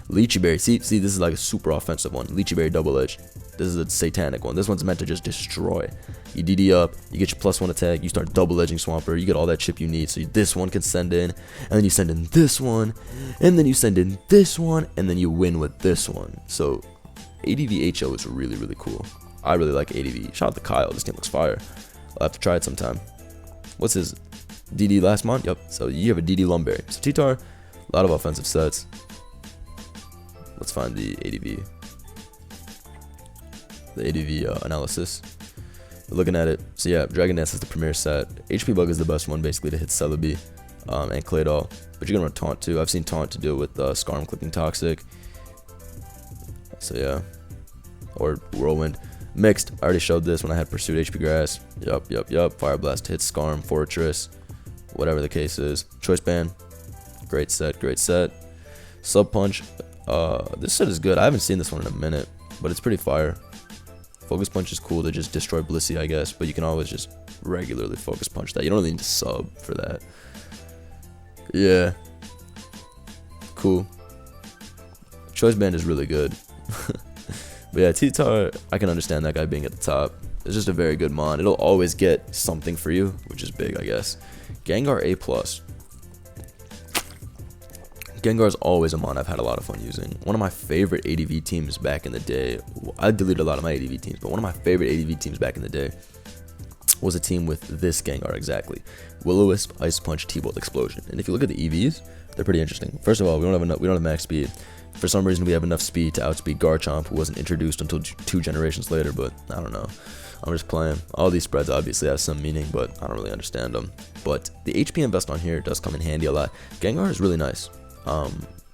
Lychee Berry. See, this is like a super offensive one. Lychee Berry Double Edge. This is a satanic one. This one's meant to just destroy. You DD up, you get your +1 attack, you start double edging Swampert, you get all that chip you need. So this one can send in, and then you send in this one, and then you send in this one, and then you win with this one. So ADV HO is really, really cool. I really like ADV. Shout out to Kyle. This team looks fire. I'll have to try it sometime. What's his DD last month? Yep. So you have a DD Lumberry. So T-Tar, a lot of offensive sets. Let's find the ADV. The ADV analysis. We're looking at it. So yeah, Dragon Dance is the premier set. HP Bug is the best one basically to hit Celebi and Claydol. But you're gonna run Taunt too. I've seen Taunt to deal with Skarm clicking Toxic. So yeah. Or Whirlwind. Mixed. I already showed this when I had Pursuit HP Grass. Yup. Fire Blast hits Skarm, Fortress. Whatever the case is. Choice Band. Great set. Sub Punch. This set is good. I haven't seen this one in a minute, but it's pretty fire. Focus Punch is cool to just destroy Blissey, I guess, but you can always just regularly Focus Punch that. You don't really need to sub for that. Yeah. Cool. Choice Band is really good. But yeah, T-Tar, I can understand that guy being at the top. It's just a very good mon. It'll always get something for you, which is big, I guess. Gengar A+. Gengar's always a mon I've had a lot of fun using. One of my favorite ADV teams back in the day, I deleted a lot of my ADV teams, but one of my favorite ADV teams back in the day was a team with this Gengar exactly. Will-O-Wisp, Ice Punch, T-Bolt, Explosion. And if you look at the EVs, they're pretty interesting. First of all, we don't have max speed. For some reason, we have enough speed to outspeed Garchomp, who wasn't introduced until 2 generations later, but I don't know. I'm just playing. All these spreads obviously have some meaning, but I don't really understand them. But the HP invest on here does come in handy a lot. Gengar is really nice.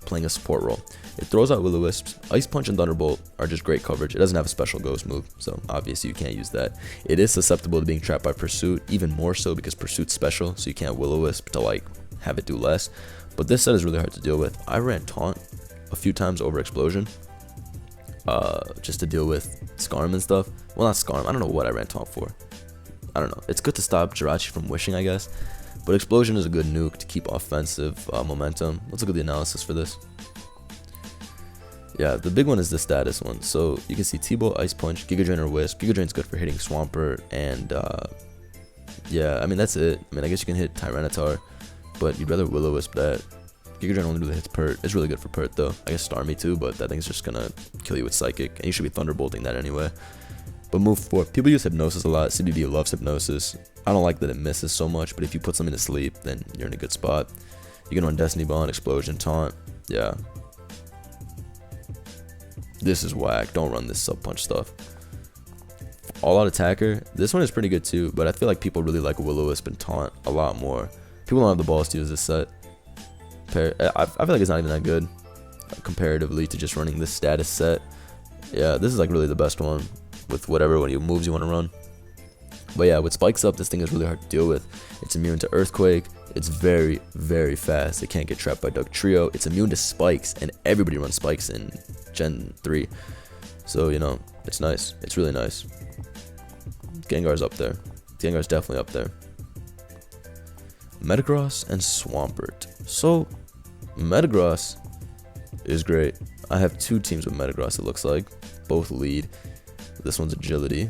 playing a support role. It throws out Will-O-Wisps. Ice Punch and Thunderbolt are just great coverage. It doesn't have a special ghost move, so obviously you can't use that. It is susceptible to being trapped by Pursuit, even more so because Pursuit's special, so you can't Will-O-Wisp to like have it do less. But this set is really hard to deal with. I ran Taunt a few times over Explosion, just to deal with Scarm and stuff. Well, not Scarm. I don't know what I ran Taunt for. I don't know. It's good to stop Jirachi from wishing, I guess. But Explosion is a good nuke to keep offensive momentum. Let's look at the analysis for this. Yeah, the big one is the status one. So you can see T-Bolt, Ice Punch, Giga Drain or Wisp. Giga Drain's good for hitting Swampert, and yeah, I mean that's it. I mean, I guess you can hit Tyranitar, but you'd rather Will-O-Wisp that. Giga Drain only really hits Pert. It's really good for Pert though. I guess Starmie too, but that thing's just gonna kill you with Psychic, and you should be Thunderbolting that anyway. But move forward. People use Hypnosis a lot. CDD loves Hypnosis. I don't like that it misses so much, but if you put something to sleep, then you're in a good spot. You can run Destiny Bond, Explosion, Taunt. Yeah. This is whack. Don't run this Sub Punch stuff. All Out Attacker. This one is pretty good too, but I feel like people really like Will-O-Wisp and Taunt a lot more. People don't have the balls to use this set. I feel like it's not even that good comparatively to just running this status set. Yeah, this is like really the best one with whatever moves you want to run. But yeah, with Spikes up, this thing is really hard to deal with. It's immune to Earthquake. It's very, very fast. It can't get trapped by Dugtrio. It's immune to Spikes, and everybody runs Spikes in Gen 3. So, you know, it's nice. It's really nice. Gengar's up there. Gengar's definitely up there. Metagross and Swampert. So, Metagross is great. I have two teams with Metagross, it looks like. Both lead. This one's Agility.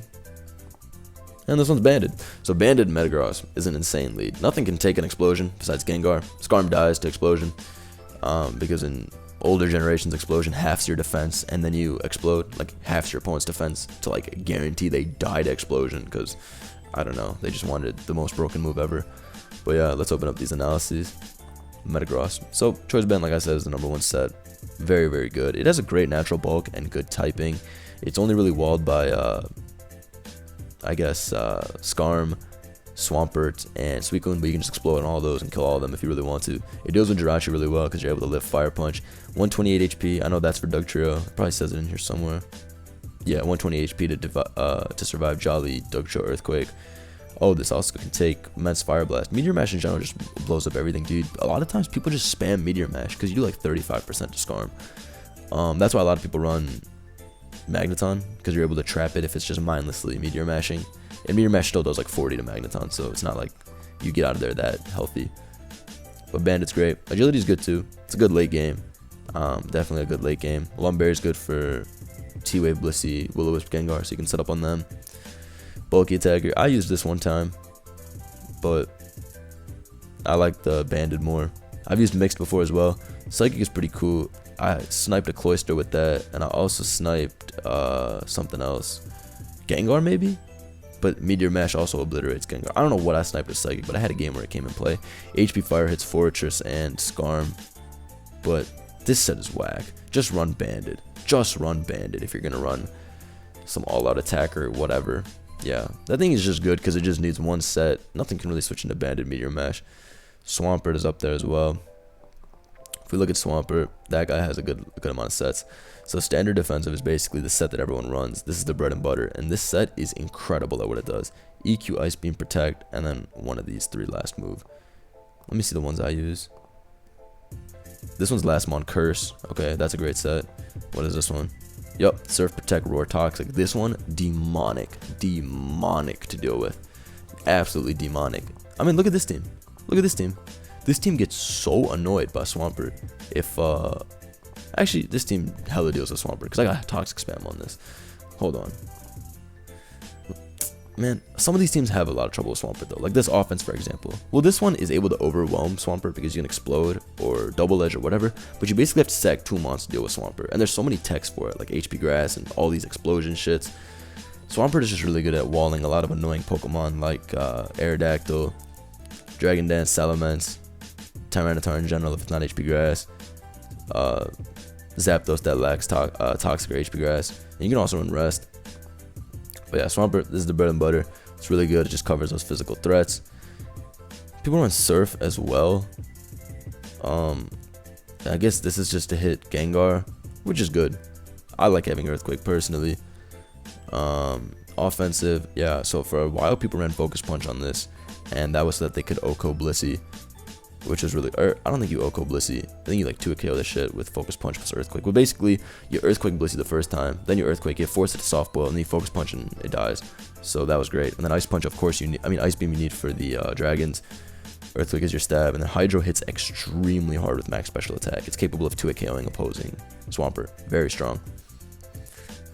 And this one's Banded. So Banded Metagross is an insane lead. Nothing can take an Explosion besides Gengar. Scarm dies to Explosion. Because in older generations, Explosion halves your defense, and then you explode, like halves your opponent's defense to like guarantee they die to Explosion, because I don't know, they just wanted the most broken move ever. But yeah, let's open up these analyses. Metagross. So Choice Band, like I said, is the #1 set. Very, very good. It has a great natural bulk and good typing. It's only really walled by I guess Scarm, Swampert, and Suicune, but you can just explode on all those and kill all of them if you really want to. It deals with Jirachi really well because you're able to lift Fire Punch. 128 HP. I know that's for Dugtrio. It probably says it in here somewhere. Yeah, 120 HP to survive Jolly, Dugtrio, Earthquake. Oh, this also can take Immense Fire Blast. Meteor Mash in general just blows up everything, dude. A lot of times people just spam Meteor Mash because you do like 35% to Scarm. That's why a lot of people run Magnezone, because you're able to trap it if it's just mindlessly Meteor Mashing. And Meteor Mash still does like 40 to Magnezone, so it's not like you get out of there that healthy. But Bandit's great. Agility's good too. It's a good late game. Definitely a good late game. Lumberry's good for T-Wave, Blissey, Will-O-Wisp, Gengar, so you can set up on them. Bulky Attacker. I used this one time, but I like the Banded more. I've used Mixed before as well. Psychic is pretty cool. I sniped a Cloyster with that, and I also sniped something else. Gengar maybe? But Meteor Mash also obliterates Gengar. I don't know what I sniped with Psychic, but I had a game where it came in play. HP Fire hits Fortress and Scarm, but this set is whack. Just run Banded. Just run Banded if you're going to run some all-out attacker or whatever. Yeah, that thing is just good because it just needs one set. Nothing can really switch into Banded Meteor Mash. Swampert is up there as well. If we look at Swampert, that guy has a good amount of sets. So Standard Defensive is basically the set that everyone runs. This is the bread and butter, and this set is incredible at what it does. EQ, Ice Beam, Protect, and then one of these three last move. Let me see the ones I use. This one's Last Mon Curse. Okay, that's a great set. What is this one? Yup, Surf, Protect, Roar, Toxic. This one, demonic. Demonic to deal with. Absolutely demonic. I mean, look at this team. Look at this team. This team gets so annoyed by Swampert. If, actually, this team hella deals with Swampert, because I got Toxic Spam on this. Hold on. Man, some of these teams have a lot of trouble with Swampert, though. Like this offense, for example. Well, this one is able to overwhelm Swampert because you can explode or double edge or whatever. But you basically have to sack 2 monsters to deal with Swampert. And there's so many techs for it, like HP Grass and all these explosion shits. Swampert is just really good at walling a lot of annoying Pokemon like Aerodactyl, Dragon Dance, Salamence, Tyranitar in general if it's not HP Grass, Zapdos that lacks Toxic or HP Grass. And you can also run Rest. But yeah, Swampert, this is the bread and butter. It's really good. It just covers those physical threats. People run Surf as well. I guess this is just to hit Gengar, which is good. I like having Earthquake personally. Offensive, yeah, so for a while people ran Focus Punch on this, and that was so that they could Oko Blissey, which is really, or I don't think you Oko Blissey, I think you like 2-KO this shit with Focus Punch plus Earthquake. Well, basically, you Earthquake Blissey the first time, then you Earthquake, you force it to Soft Boil, and then you Focus Punch and it dies. So that was great. And then Ice Punch, of course, you need, I mean, Ice Beam you need for the dragons. Earthquake is your stab, and then Hydro hits extremely hard with max special attack. It's capable of 2-KOing opposing Swampert. Very strong.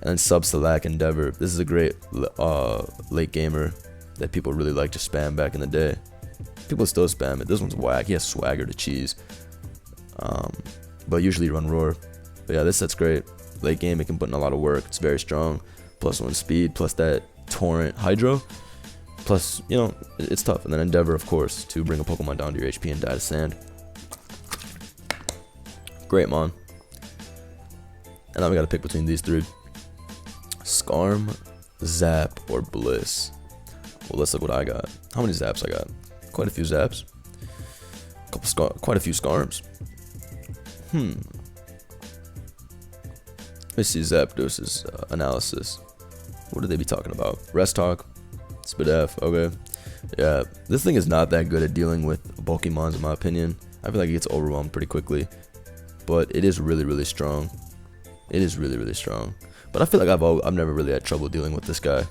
And then Sub Select Endeavor. This is a great late gamer that people really like to spam back in the day. People still spam it. This one's whack. He has Swagger to cheese. But usually you run Roar. But yeah, this set's great. Late game, it can put in a lot of work. It's very strong. +1 speed, plus that Torrent Hydro. Plus, you know, it's tough. And then Endeavor, of course, to bring a Pokemon down to your HP and die to sand. Great, Mon. And now we gotta pick between these three. Scarm, Zap, or Bliss. Well, let's look what I got. How many Zaps I got? Quite a few Zaps. Quite a few Scarms. Let's see Zapdos' analysis. What did they be talking about? Rest Talk. Spit F, okay. Yeah, this thing is not that good at dealing with Pokemons in my opinion. I feel like it gets overwhelmed pretty quickly. But it is really, really strong. It is really, really strong. But I feel like I've never really had trouble dealing with this guy.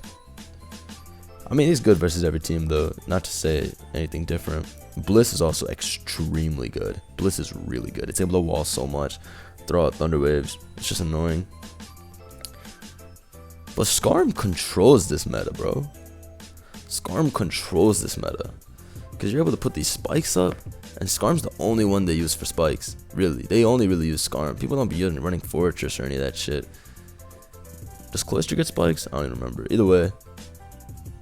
I mean, he's good versus every team though, not to say anything different. Bliss is also extremely good. Bliss is really good. It's able to wall so much, throw out Thunder Waves. It's just annoying. But Scarm controls this meta, bro. Scarm controls this meta. Because you're able to put these spikes up, and Scarm's the only one they use for spikes. Really, they only really use Scarm. People don't be running Fortress or any of that shit. Does Cloyster get spikes? I don't even remember. Either way,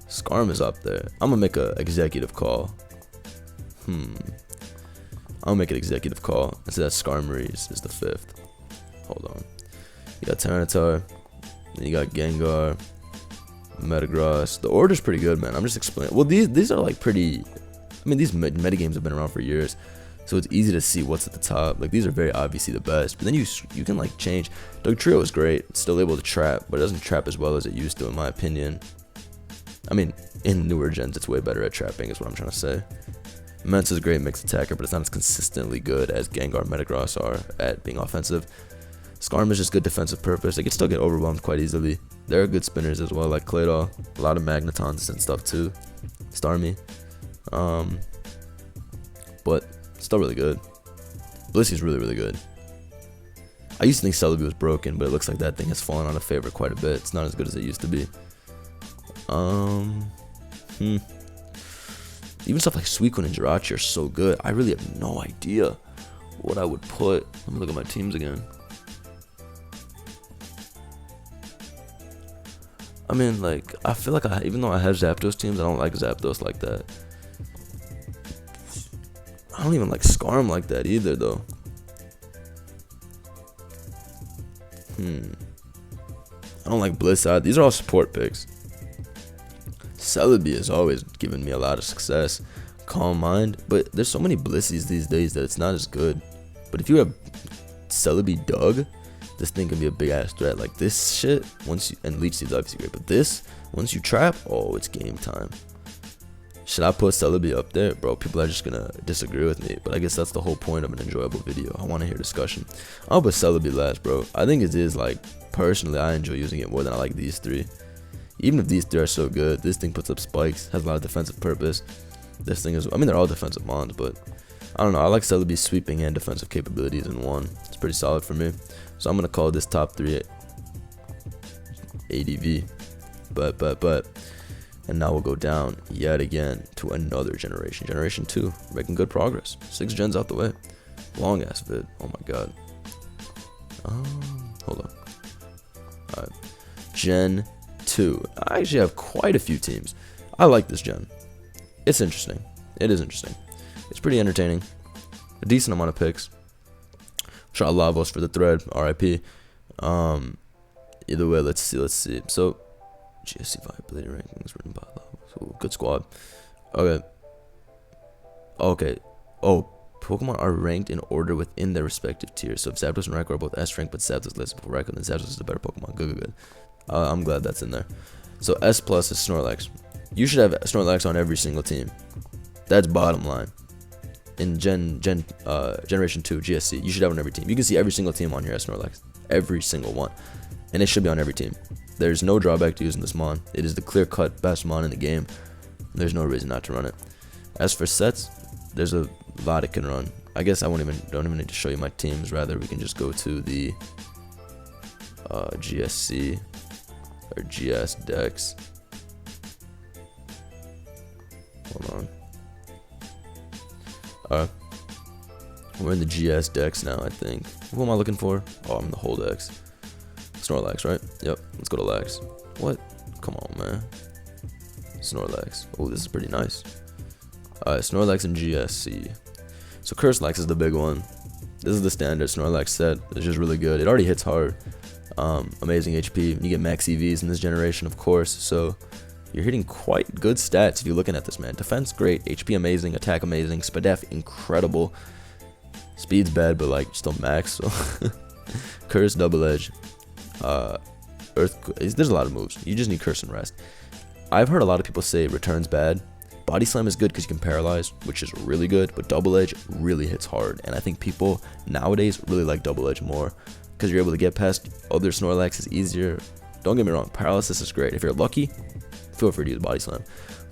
Scarm is up there. I'm gonna make an executive call. I'll make an executive call and say that Skarmory is the 5th. Hold on. You got Tyranitar. Then you got Gengar. Metagross. The order's pretty good, man. I'm just explaining. Well, these are like pretty. I mean, these metagames have been around for years, so it's easy to see what's at the top. Like, these are very obviously the best. But then you can like change. Dugtrio is great. It's still able to trap, but it doesn't trap as well as it used to, in my opinion. I mean, in newer gens, it's way better at trapping, is what I'm trying to say. Mence is a great mixed attacker, but it's not as consistently good as Gengar and Metagross are at being offensive. Scarm is just good defensive purpose. They can still get overwhelmed quite easily. They're good spinners as well, like Claydol. A lot of Magnetons and stuff too. Starmie. But still really good. Blissey's really, really good. I used to think Celebi was broken, but it looks like that thing has fallen out of favor quite a bit. It's not as good as it used to be. Even stuff like Suicune and Jirachi are so good. I really have no idea what I would put. Let me look at my teams again. I mean, like, I feel like even though I have Zapdos teams, I don't like Zapdos like that. I don't even like Scarm like that either, though. I don't like Bliss either. These are all support picks. Celebi has always given me a lot of success. Calm Mind. But there's so many Blissies these days that it's not as good. But if you have Celebi Doug, this thing can be a big ass threat. Like this shit, and Leech Seed's obviously great, but this, once you trap, oh, it's game time. Should I put Celebi up there? Bro, people are just gonna disagree with me, but I guess that's the whole point of an enjoyable video. I want to hear discussion. I'll put Celebi last, bro. I think it is, like, personally, I enjoy using it more than I like these three. Even if these three are so good, this thing puts up spikes, has a lot of defensive purpose. This thing is, I mean, they're all defensive mons, but I don't know. I like Celebi's sweeping and defensive capabilities in one. It's pretty solid for me. So I'm gonna call this top 3 ADV. But. And now we'll go down yet again to another generation. Generation 2. We're making good progress. 6 gens out the way. Long ass vid. Oh my god. Hold on. Alright. Gen 2. I actually have quite a few teams. I like this gen. It's interesting. It is interesting. It's pretty entertaining. A decent amount of picks. Shout out Lavos for the thread. RIP. Either way, let's see. So GSC viability rankings written by Lavos. Ooh, good squad. Okay. Oh, Pokemon are ranked in order within their respective tiers. So if Zapdos and Raikou are both S rank, but Zapdos listed before Raikou, then Zapdos is the better Pokemon. Good. I'm glad that's in there. So S plus is Snorlax. You should have Snorlax on every single team. That's bottom line. In Generation 2 GSC, you should have on every team. You can see every single team on here as Snorlax. Every single one. And it should be on every team. There's no drawback to using this mon. It is the clear-cut best mon in the game. There's no reason not to run it. As for sets, there's a lot it can run. I guess don't even need to show you my teams. Rather, we can just go to the GSC or GS decks. Hold on. We're in the GS decks now, I think. Who am I looking for? Oh, I'm in the whole decks. Snorlax, right? Yep. Let's go to Lax. What? Come on, man. Snorlax. Oh, this is pretty nice. Alright, Snorlax and GSC. So Curselax is the big one. This is the standard Snorlax set. It's just really good. It already hits hard. Amazing HP. You get max EVs in this generation, of course. So you're hitting quite good stats if you're looking at this, man. Defense, great. HP, amazing. Attack, amazing. Spadef, incredible. Speed's bad, but like still max. So Curse, Double Edge. There's a lot of moves. You just need Curse and Rest. I've heard a lot of people say Return's bad. Body Slam is good because you can paralyze, which is really good, but Double Edge really hits hard, and I think people nowadays really like Double Edge more because you're able to get past other Snorlaxes easier. Don't get me wrong, Paralysis is great. If you're lucky, feel free to use Body Slam,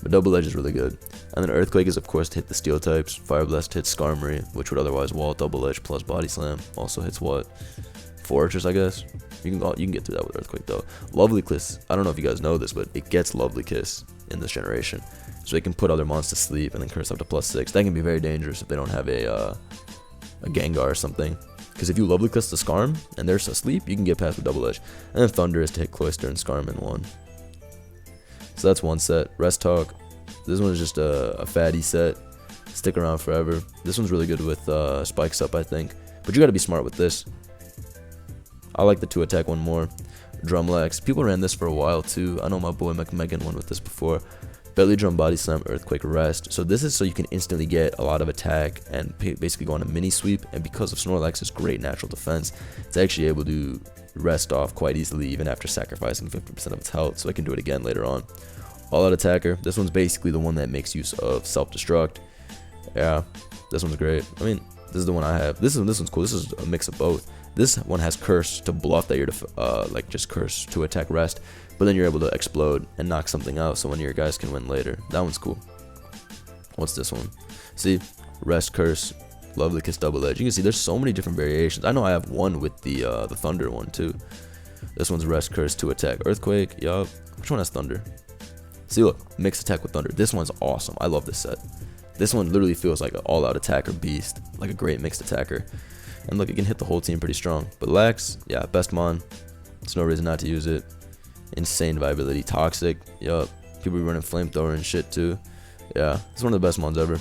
but Double Edge is really good. And then Earthquake is of course to hit the Steel types. Fire Blast hits Skarmory, which would otherwise wall. Double Edge plus Body Slam also hits what? Fortress, I guess. You can get through that with Earthquake though. Lovely Kiss, I don't know if you guys know this, but it gets Lovely Kiss in this generation. So it can put other monsters to sleep and then curse up to +6. That can be very dangerous if they don't have a Gengar or something. Because if you Lovely Kiss the Skarm and they're asleep, you can get past with Double Edge. And then Thunder is to hit Cloyster and Skarm in one. So that's one set. Rest Talk. This one is just a fatty set. Stick around forever. This one's really good with Spikes Up, I think. But you gotta be smart with this. I like the 2-attack one more. Drumlax. People ran this for a while too. I know my boy McMegan won with this before. Belly Drum, Body Slam, Earthquake, Rest. So this is so you can instantly get a lot of attack and basically go on a mini sweep. And because of Snorlax's great natural defense, it's actually able to rest off quite easily even after sacrificing 50% of its health. So it can do it again later on. All Out Attacker. This one's basically the one that makes use of self-destruct. Yeah, this one's great. I mean, this is the one I have. This one's cool. This is a mix of both. This one has Curse to bluff that you're like just Curse to attack Rest, but then you're able to explode and knock something out so one of your guys can win later. That one's cool. What's this one? See, Rest, Curse, Lovely Kiss, Double Edge. You can see there's so many different variations. I know I have one with the Thunder one too. This one's Rest, Curse, 2-attack, Earthquake. Yup. Which one has Thunder? See, look, mixed attack with Thunder. This one's awesome. I love this set. This one literally feels like an all-out attacker beast, like a great mixed attacker. And look, it can hit the whole team pretty strong. But Lax, yeah, best mon. There's no reason not to use it. Insane viability. Toxic, yup. People be running Flamethrower and shit too. Yeah, it's one of the best mons ever.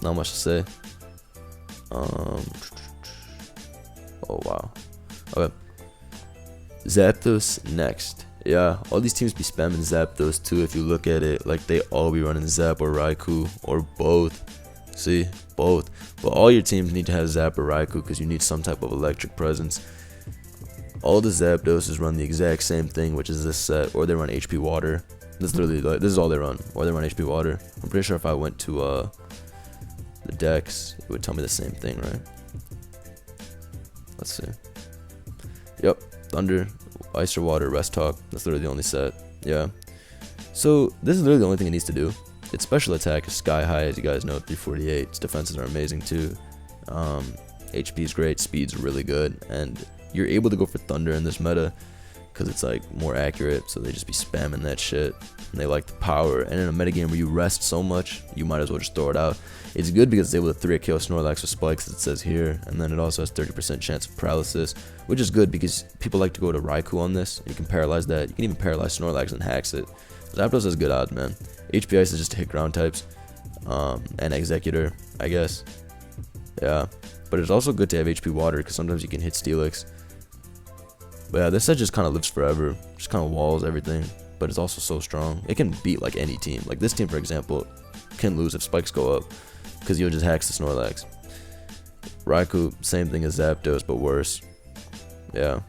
Not much to say. Oh wow. Okay. Zapdos next. Yeah, all these teams be spamming Zapdos too if you look at it. Like they all be running Zap or Raikou or both. See, both. But all your teams need to have Zap or Raikou because you need some type of electric presence. All the Zapdoses run the exact same thing, which is this set, or they run HP Water. This is all they run, or they run HP Water. I'm pretty sure if I went to the decks, it would tell me the same thing, right? Let's see. Yep, Thunder, Ice or Water, Rest Talk. That's literally the only set. Yeah. So this is literally the only thing it needs to do. Its special attack is sky high, as you guys know, 348. Its defenses are amazing too. HP is great, speed's really good, and you're able to go for Thunder in this meta because it's like more accurate. So they just be spamming that shit, and they like the power. And in a metagame where you rest so much, you might as well just throw it out. It's good because it's able to 3 KO Snorlax with spikes, as it says here, and then it also has 30% chance of paralysis, which is good because people like to go to Raikou on this. You can paralyze that. You can even paralyze Snorlax and hacks it. Zapdos has good odds, man. HP Ice is just to hit ground types, and Executor, I guess. Yeah, but it's also good to have HP Water because sometimes you can hit Steelix. But yeah, this set just kind of lives forever. Just kind of walls everything, but it's also so strong. It can beat like any team. Like this team, for example, can lose if spikes go up because you'll just hacks the Snorlax. Raikou, same thing as Zapdos, but worse. Yeah.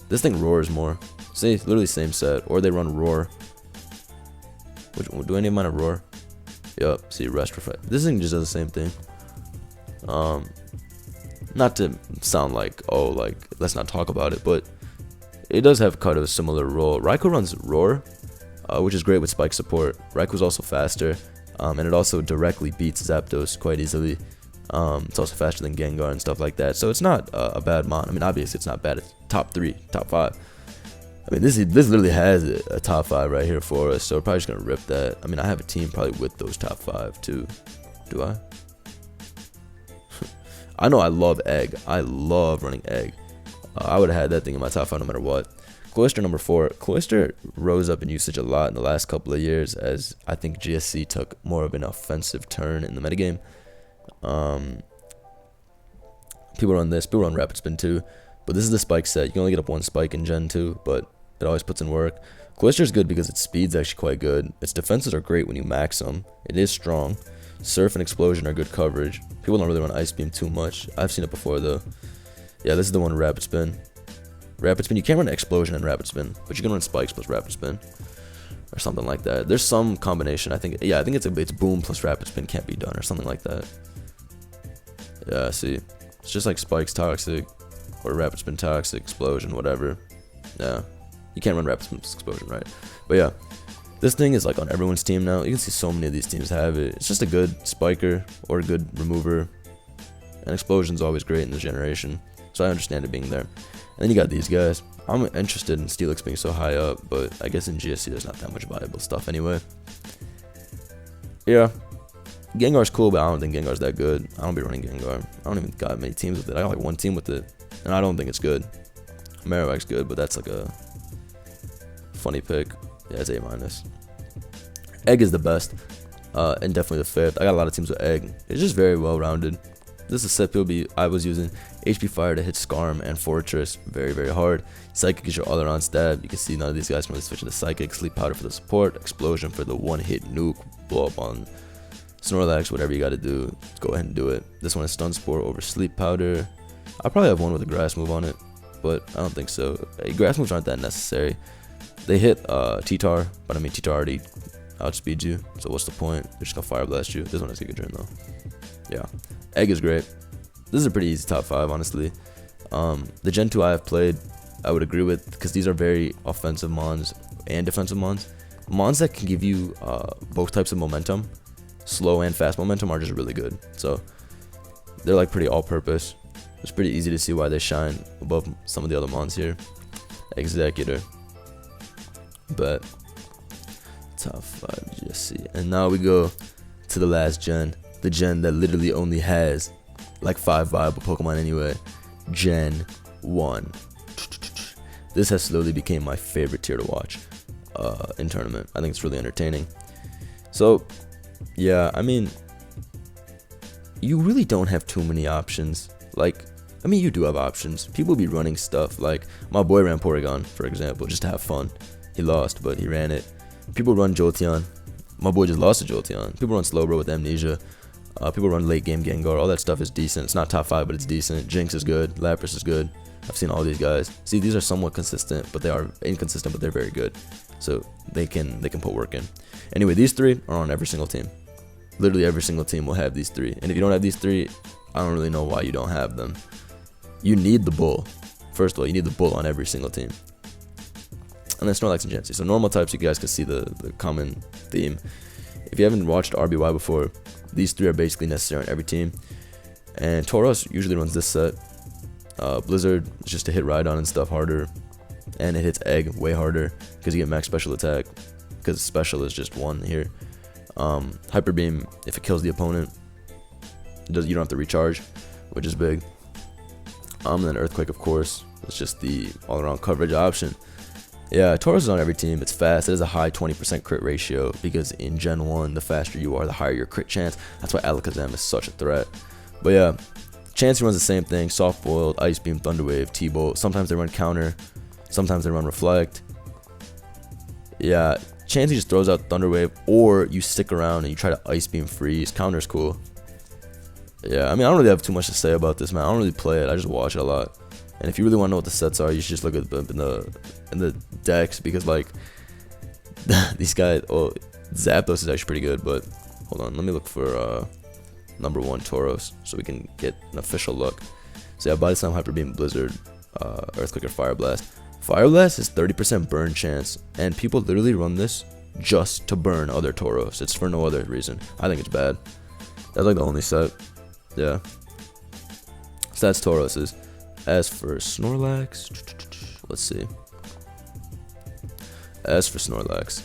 This thing roars more. See, literally same set. Or they run roar. Which do any of mine have roar? Yup, see, rest reflect. This thing just does the same thing. Not to sound like, oh, like, let's not talk about it, but it does have kind of a similar role. Raikou runs roar, which is great with spike support. Raikou's also faster, and it also directly beats Zapdos quite easily. It's also faster than Gengar and stuff like that, so it's not a bad mon. I mean, obviously it's not bad. It's top 3, top 5. I mean, this literally has a top 5 right here for us, so we're probably just gonna rip that. I mean, I have a team probably with those top 5 too. Do I? I know I love egg. I love running egg. I would have had that thing in my top 5 no matter what. Cloyster number 4. Cloyster rose up in usage a lot in the last couple of years as I think GSC took more of an offensive turn in the metagame. People run this. People run Rapid Spin too. But this is the spike set. You can only get up 1 spike in Gen 2, but it always puts in work. Cloyster is good because its speed's actually quite good. Its defenses are great when you max them. It is strong. Surf and Explosion are good coverage. People don't really run Ice Beam too much. I've seen it before though. Yeah, this is the one, Rapid Spin. Rapid Spin, you can't run Explosion and Rapid Spin, but you can run Spikes plus Rapid Spin. Or something like that. There's some combination, I think. Yeah, I think it's Boom plus Rapid Spin can't be done or something like that. Yeah, see. It's just like Spikes Toxic, or Rapid Spin Toxic, Explosion, whatever. Yeah. You can't run Rapid Spin Explosion, right? But yeah. This thing is like on everyone's team now. You can see so many of these teams have it. It's just a good spiker or a good remover. And Explosion's always great in this generation. So I understand it being there. And then you got these guys. I'm interested in Steelix being so high up, but I guess in GSC there's not that much viable stuff anyway. Yeah. Gengar's cool, but I don't think Gengar's that good. I don't be running Gengar. I don't even got many teams with it. I got like 1 team with it. And I don't think it's good. Marowak's good, but that's like a funny pick. Yeah, it's A-. Egg is the best, and definitely the 5th. I got a lot of teams with Egg. It's just very well rounded. This is a set I was using. HP Fire to hit Scarm and Fortress very, very hard. Psychic is your all-around stab. You can see none of these guys can really switch into Psychic. Sleep Powder for the support. Explosion for the one-hit nuke. Blow up on Snorlax, whatever you got to do. Go ahead and do it. This one is Stun Spore over Sleep Powder. I probably have one with a Grass move on it, but I don't think so. Grass moves aren't that necessary. They hit T-Tar, but I mean T-Tar already outspeeds you, so what's the point? They're just gonna Fire Blast you. This one has Giga Drain though. Yeah. Egg is great. This is a pretty easy top 5, honestly. The Gen 2 I have played, I would agree with, because these are very offensive mons and defensive mons. Mons that can give you both types of momentum, slow and fast momentum, are just really good. So they're like pretty all-purpose. It's pretty easy to see why they shine above some of the other mons here. Executor. But top 5 GSC. And now we go to the last gen. The gen that literally only has like 5 viable Pokemon anyway. Gen 1. This has slowly became my favorite tier to watch in tournament. I think it's really entertaining. So yeah, I mean, you really don't have too many options. Like, I mean, you do have options. People be running stuff like my boy ran Porygon, for example, just to have fun. He lost, but he ran it. People run Jolteon. My boy just lost to Jolteon. People run Slowbro with Amnesia. People run late game Gengar. All that stuff is decent. It's not top 5, but it's decent. Jinx is good. Lapras is good. I've seen all these guys. See, these are somewhat consistent, but they are inconsistent, but they're very good. So they can put work in. Anyway, these 3 are on every single team. Literally every single team will have these 3. And if you don't have these 3, I don't really know why you don't have them. You need the bull. First of all, you need the bull on every single team. And then Snorlax and Chansey. So normal types, you guys can see the common theme. If you haven't watched RBY before, these 3 are basically necessary on every team. And Tauros usually runs this set. Blizzard is just to hit Rhydon and stuff harder. And it hits Egg way harder because you get max special attack. Because special is just 1 here. Hyper Beam, if it kills the opponent, you don't have to recharge, which is big. And then Earthquake, of course. It's just the all-around coverage option. Yeah, Tauros is on every team. It's fast. It has a high 20% crit ratio because in Gen 1, the faster you are, the higher your crit chance. That's why Alakazam is such a threat. But yeah, Chansey runs the same thing. Soft Boiled, Ice Beam, Thunder Wave, T-Bolt. Sometimes they run Counter. Sometimes they run Reflect. Yeah, Chansey just throws out Thunder Wave, or you stick around and you try to Ice Beam Freeze. Counter's cool. Yeah, I mean, I don't really have too much to say about this, man. I don't really play it. I just watch it a lot. And if you really want to know what the sets are, you should just look at them in the decks, because like these guys. Oh, Zapdos is actually pretty good, but hold on, let me look for number 1 Tauros so we can get an official look. So yeah, Body Slam, Hyper Beam, Blizzard, Earthquake, or Fire Blast. Fire Blast is 30% burn chance, and people literally run this just to burn other Tauros. It's for no other reason. I think it's bad. That's like the only set. Yeah. So that's Tauros's. As for Snorlax, let's see. As for Snorlax,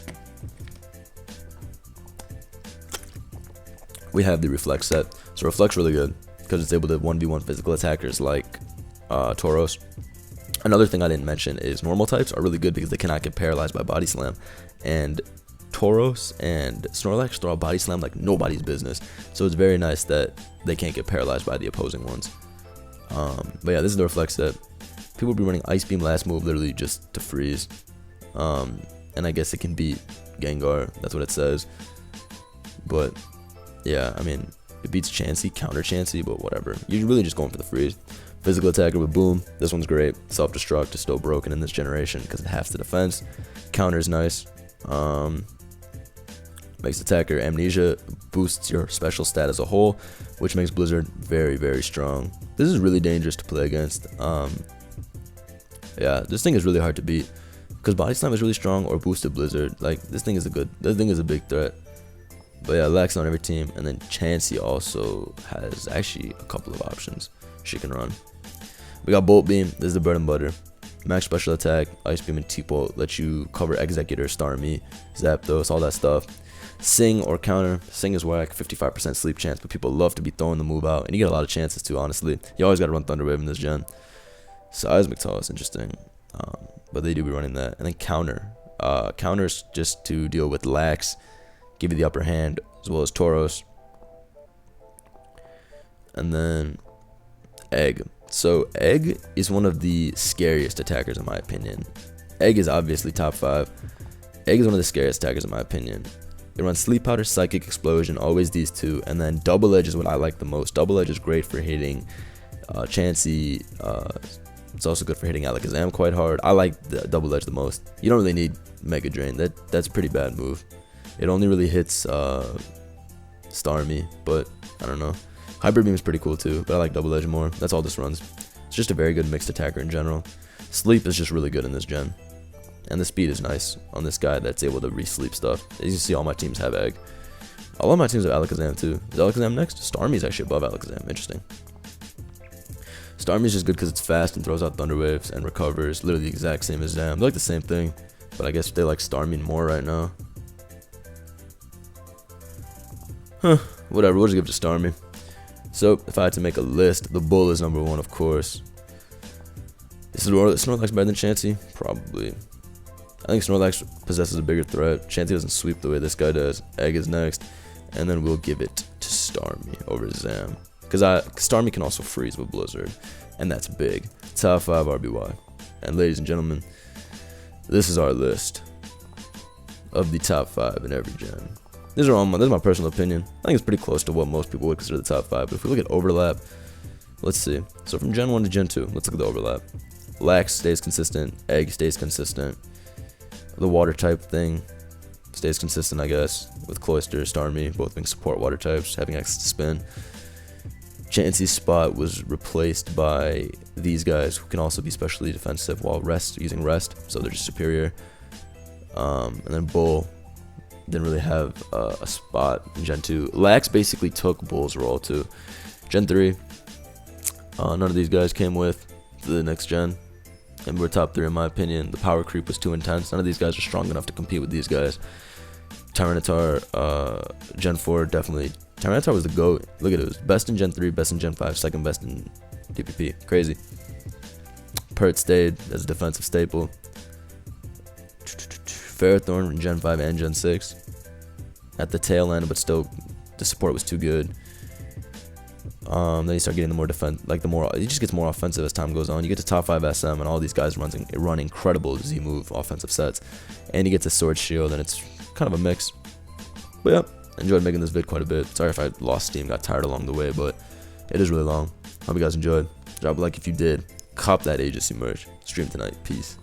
we have the Reflect set. So Reflect's really good because it's able to 1v1 physical attackers like Tauros. Another thing I didn't mention is normal types are really good because they cannot get paralyzed by Body Slam. And Tauros and Snorlax throw a Body Slam like nobody's business. So it's very nice that they can't get paralyzed by the opposing ones. But yeah, this is the Reflect set. People will be running Ice Beam last move literally just to freeze. And I guess it can beat Gengar. That's what it says. But yeah, I mean, it beats Chansey, counter Chansey, but whatever. You're really just going for the freeze. Physical attacker with Boom. This one's great. Self-destruct is still broken in this generation because it halves the defense. Counter is nice. Makes attacker Amnesia, boosts your special stat as a whole, which makes Blizzard very, very strong. This is really dangerous to play against. Yeah, this thing is really hard to beat because Body Slam is really strong, or boosted Blizzard. Like, this thing is a big threat. But yeah, Lax on every team, and then Chansey also has actually a couple of options she can run. We got Bolt Beam. This is the bread and butter. Max special attack, Ice Beam, and T-Bolt let you cover Executor, Starmie, Zapdos, all that stuff. Sing or counter. Sing is whack, 55% sleep chance, but people love to be throwing the move out, and you get a lot of chances too, honestly. You always got to run Thunder Wave in this gen. Seismic Toss is interesting, but they do be running that. And then counter. Counters just to deal with Lax, give you the upper hand, as well as Tauros. And then Egg. So Egg is one of the scariest attackers in my opinion. Egg is obviously top 5. Egg is one of the scariest attackers in my opinion. They run Sleep Powder, Psychic Explosion, always these two, and then Double Edge is what I like the most. Double Edge is great for hitting Chansey. It's also good for hitting Alakazam quite hard. I like the Double Edge the most. You don't really need Mega Drain. That's a pretty bad move. It only really hits Starmie, but I don't know. Hyper Beam is pretty cool too, but I like Double Edge more. That's all this runs. It's just a very good mixed attacker in general. Sleep is just really good in this gen. And the speed is nice on this guy that's able to re-sleep stuff. As you can see, all my teams have Egg. A lot of my teams have Alakazam too. Is Alakazam next? Starmie is actually above Alakazam. Interesting. Starmie is just good because it's fast and throws out Thunder Waves and recovers. Literally the exact same as Zam. They're like the same thing, but I guess they like Starmie more right now. Huh. Whatever, we'll just give it to Starmie. So, if I had to make a list, the Bull is number 1, of course. Is Snorlax better than Chansey? Probably. I think Snorlax possesses a bigger threat. Chansey doesn't sweep the way this guy does. Egg is next. And then we'll give it to Starmie over Zam. Because Starmie can also freeze with Blizzard. And that's big. Top 5 RBY. And ladies and gentlemen, this is our list of the top 5 in every gen. This is my personal opinion. I think it's pretty close to what most people would consider the top 5. But if we look at overlap, let's see. So from Gen 1 to Gen 2, let's look at the overlap. Lax stays consistent. Egg stays consistent. The water type thing stays consistent, I guess, with Cloyster, Starmie, both being support water types, having access to spin. Chansey's spot was replaced by these guys who can also be specially defensive while using rest, so they're just superior. And then Bull didn't really have a spot in Gen 2. Lax basically took Bull's role too. Gen 3, none of these guys came with the next gen, and we're top 3 in my opinion. The power creep was too intense. None of these guys are strong enough to compete with these guys. Tyranitar, Gen 4, definitely. Tyranitar was the GOAT. Look at it. It was best in Gen 3, best in Gen 5, second best in DPP. Crazy. Pert stayed as a defensive staple. Ferrothorn in Gen 5 and Gen 6. At the tail end, but still, the support was too good. Then you start getting the more it just gets more offensive as time goes on. You get to top 5 SM, and all these guys run incredible Z move offensive sets. And you get to Sword Shield, and it's kind of a mix. But yeah, enjoyed making this vid quite a bit. Sorry if I lost steam, got tired along the way, but It is really long. Hope you guys enjoyed. Drop a like if you did. Cop that Aegis merch. Stream tonight. Peace.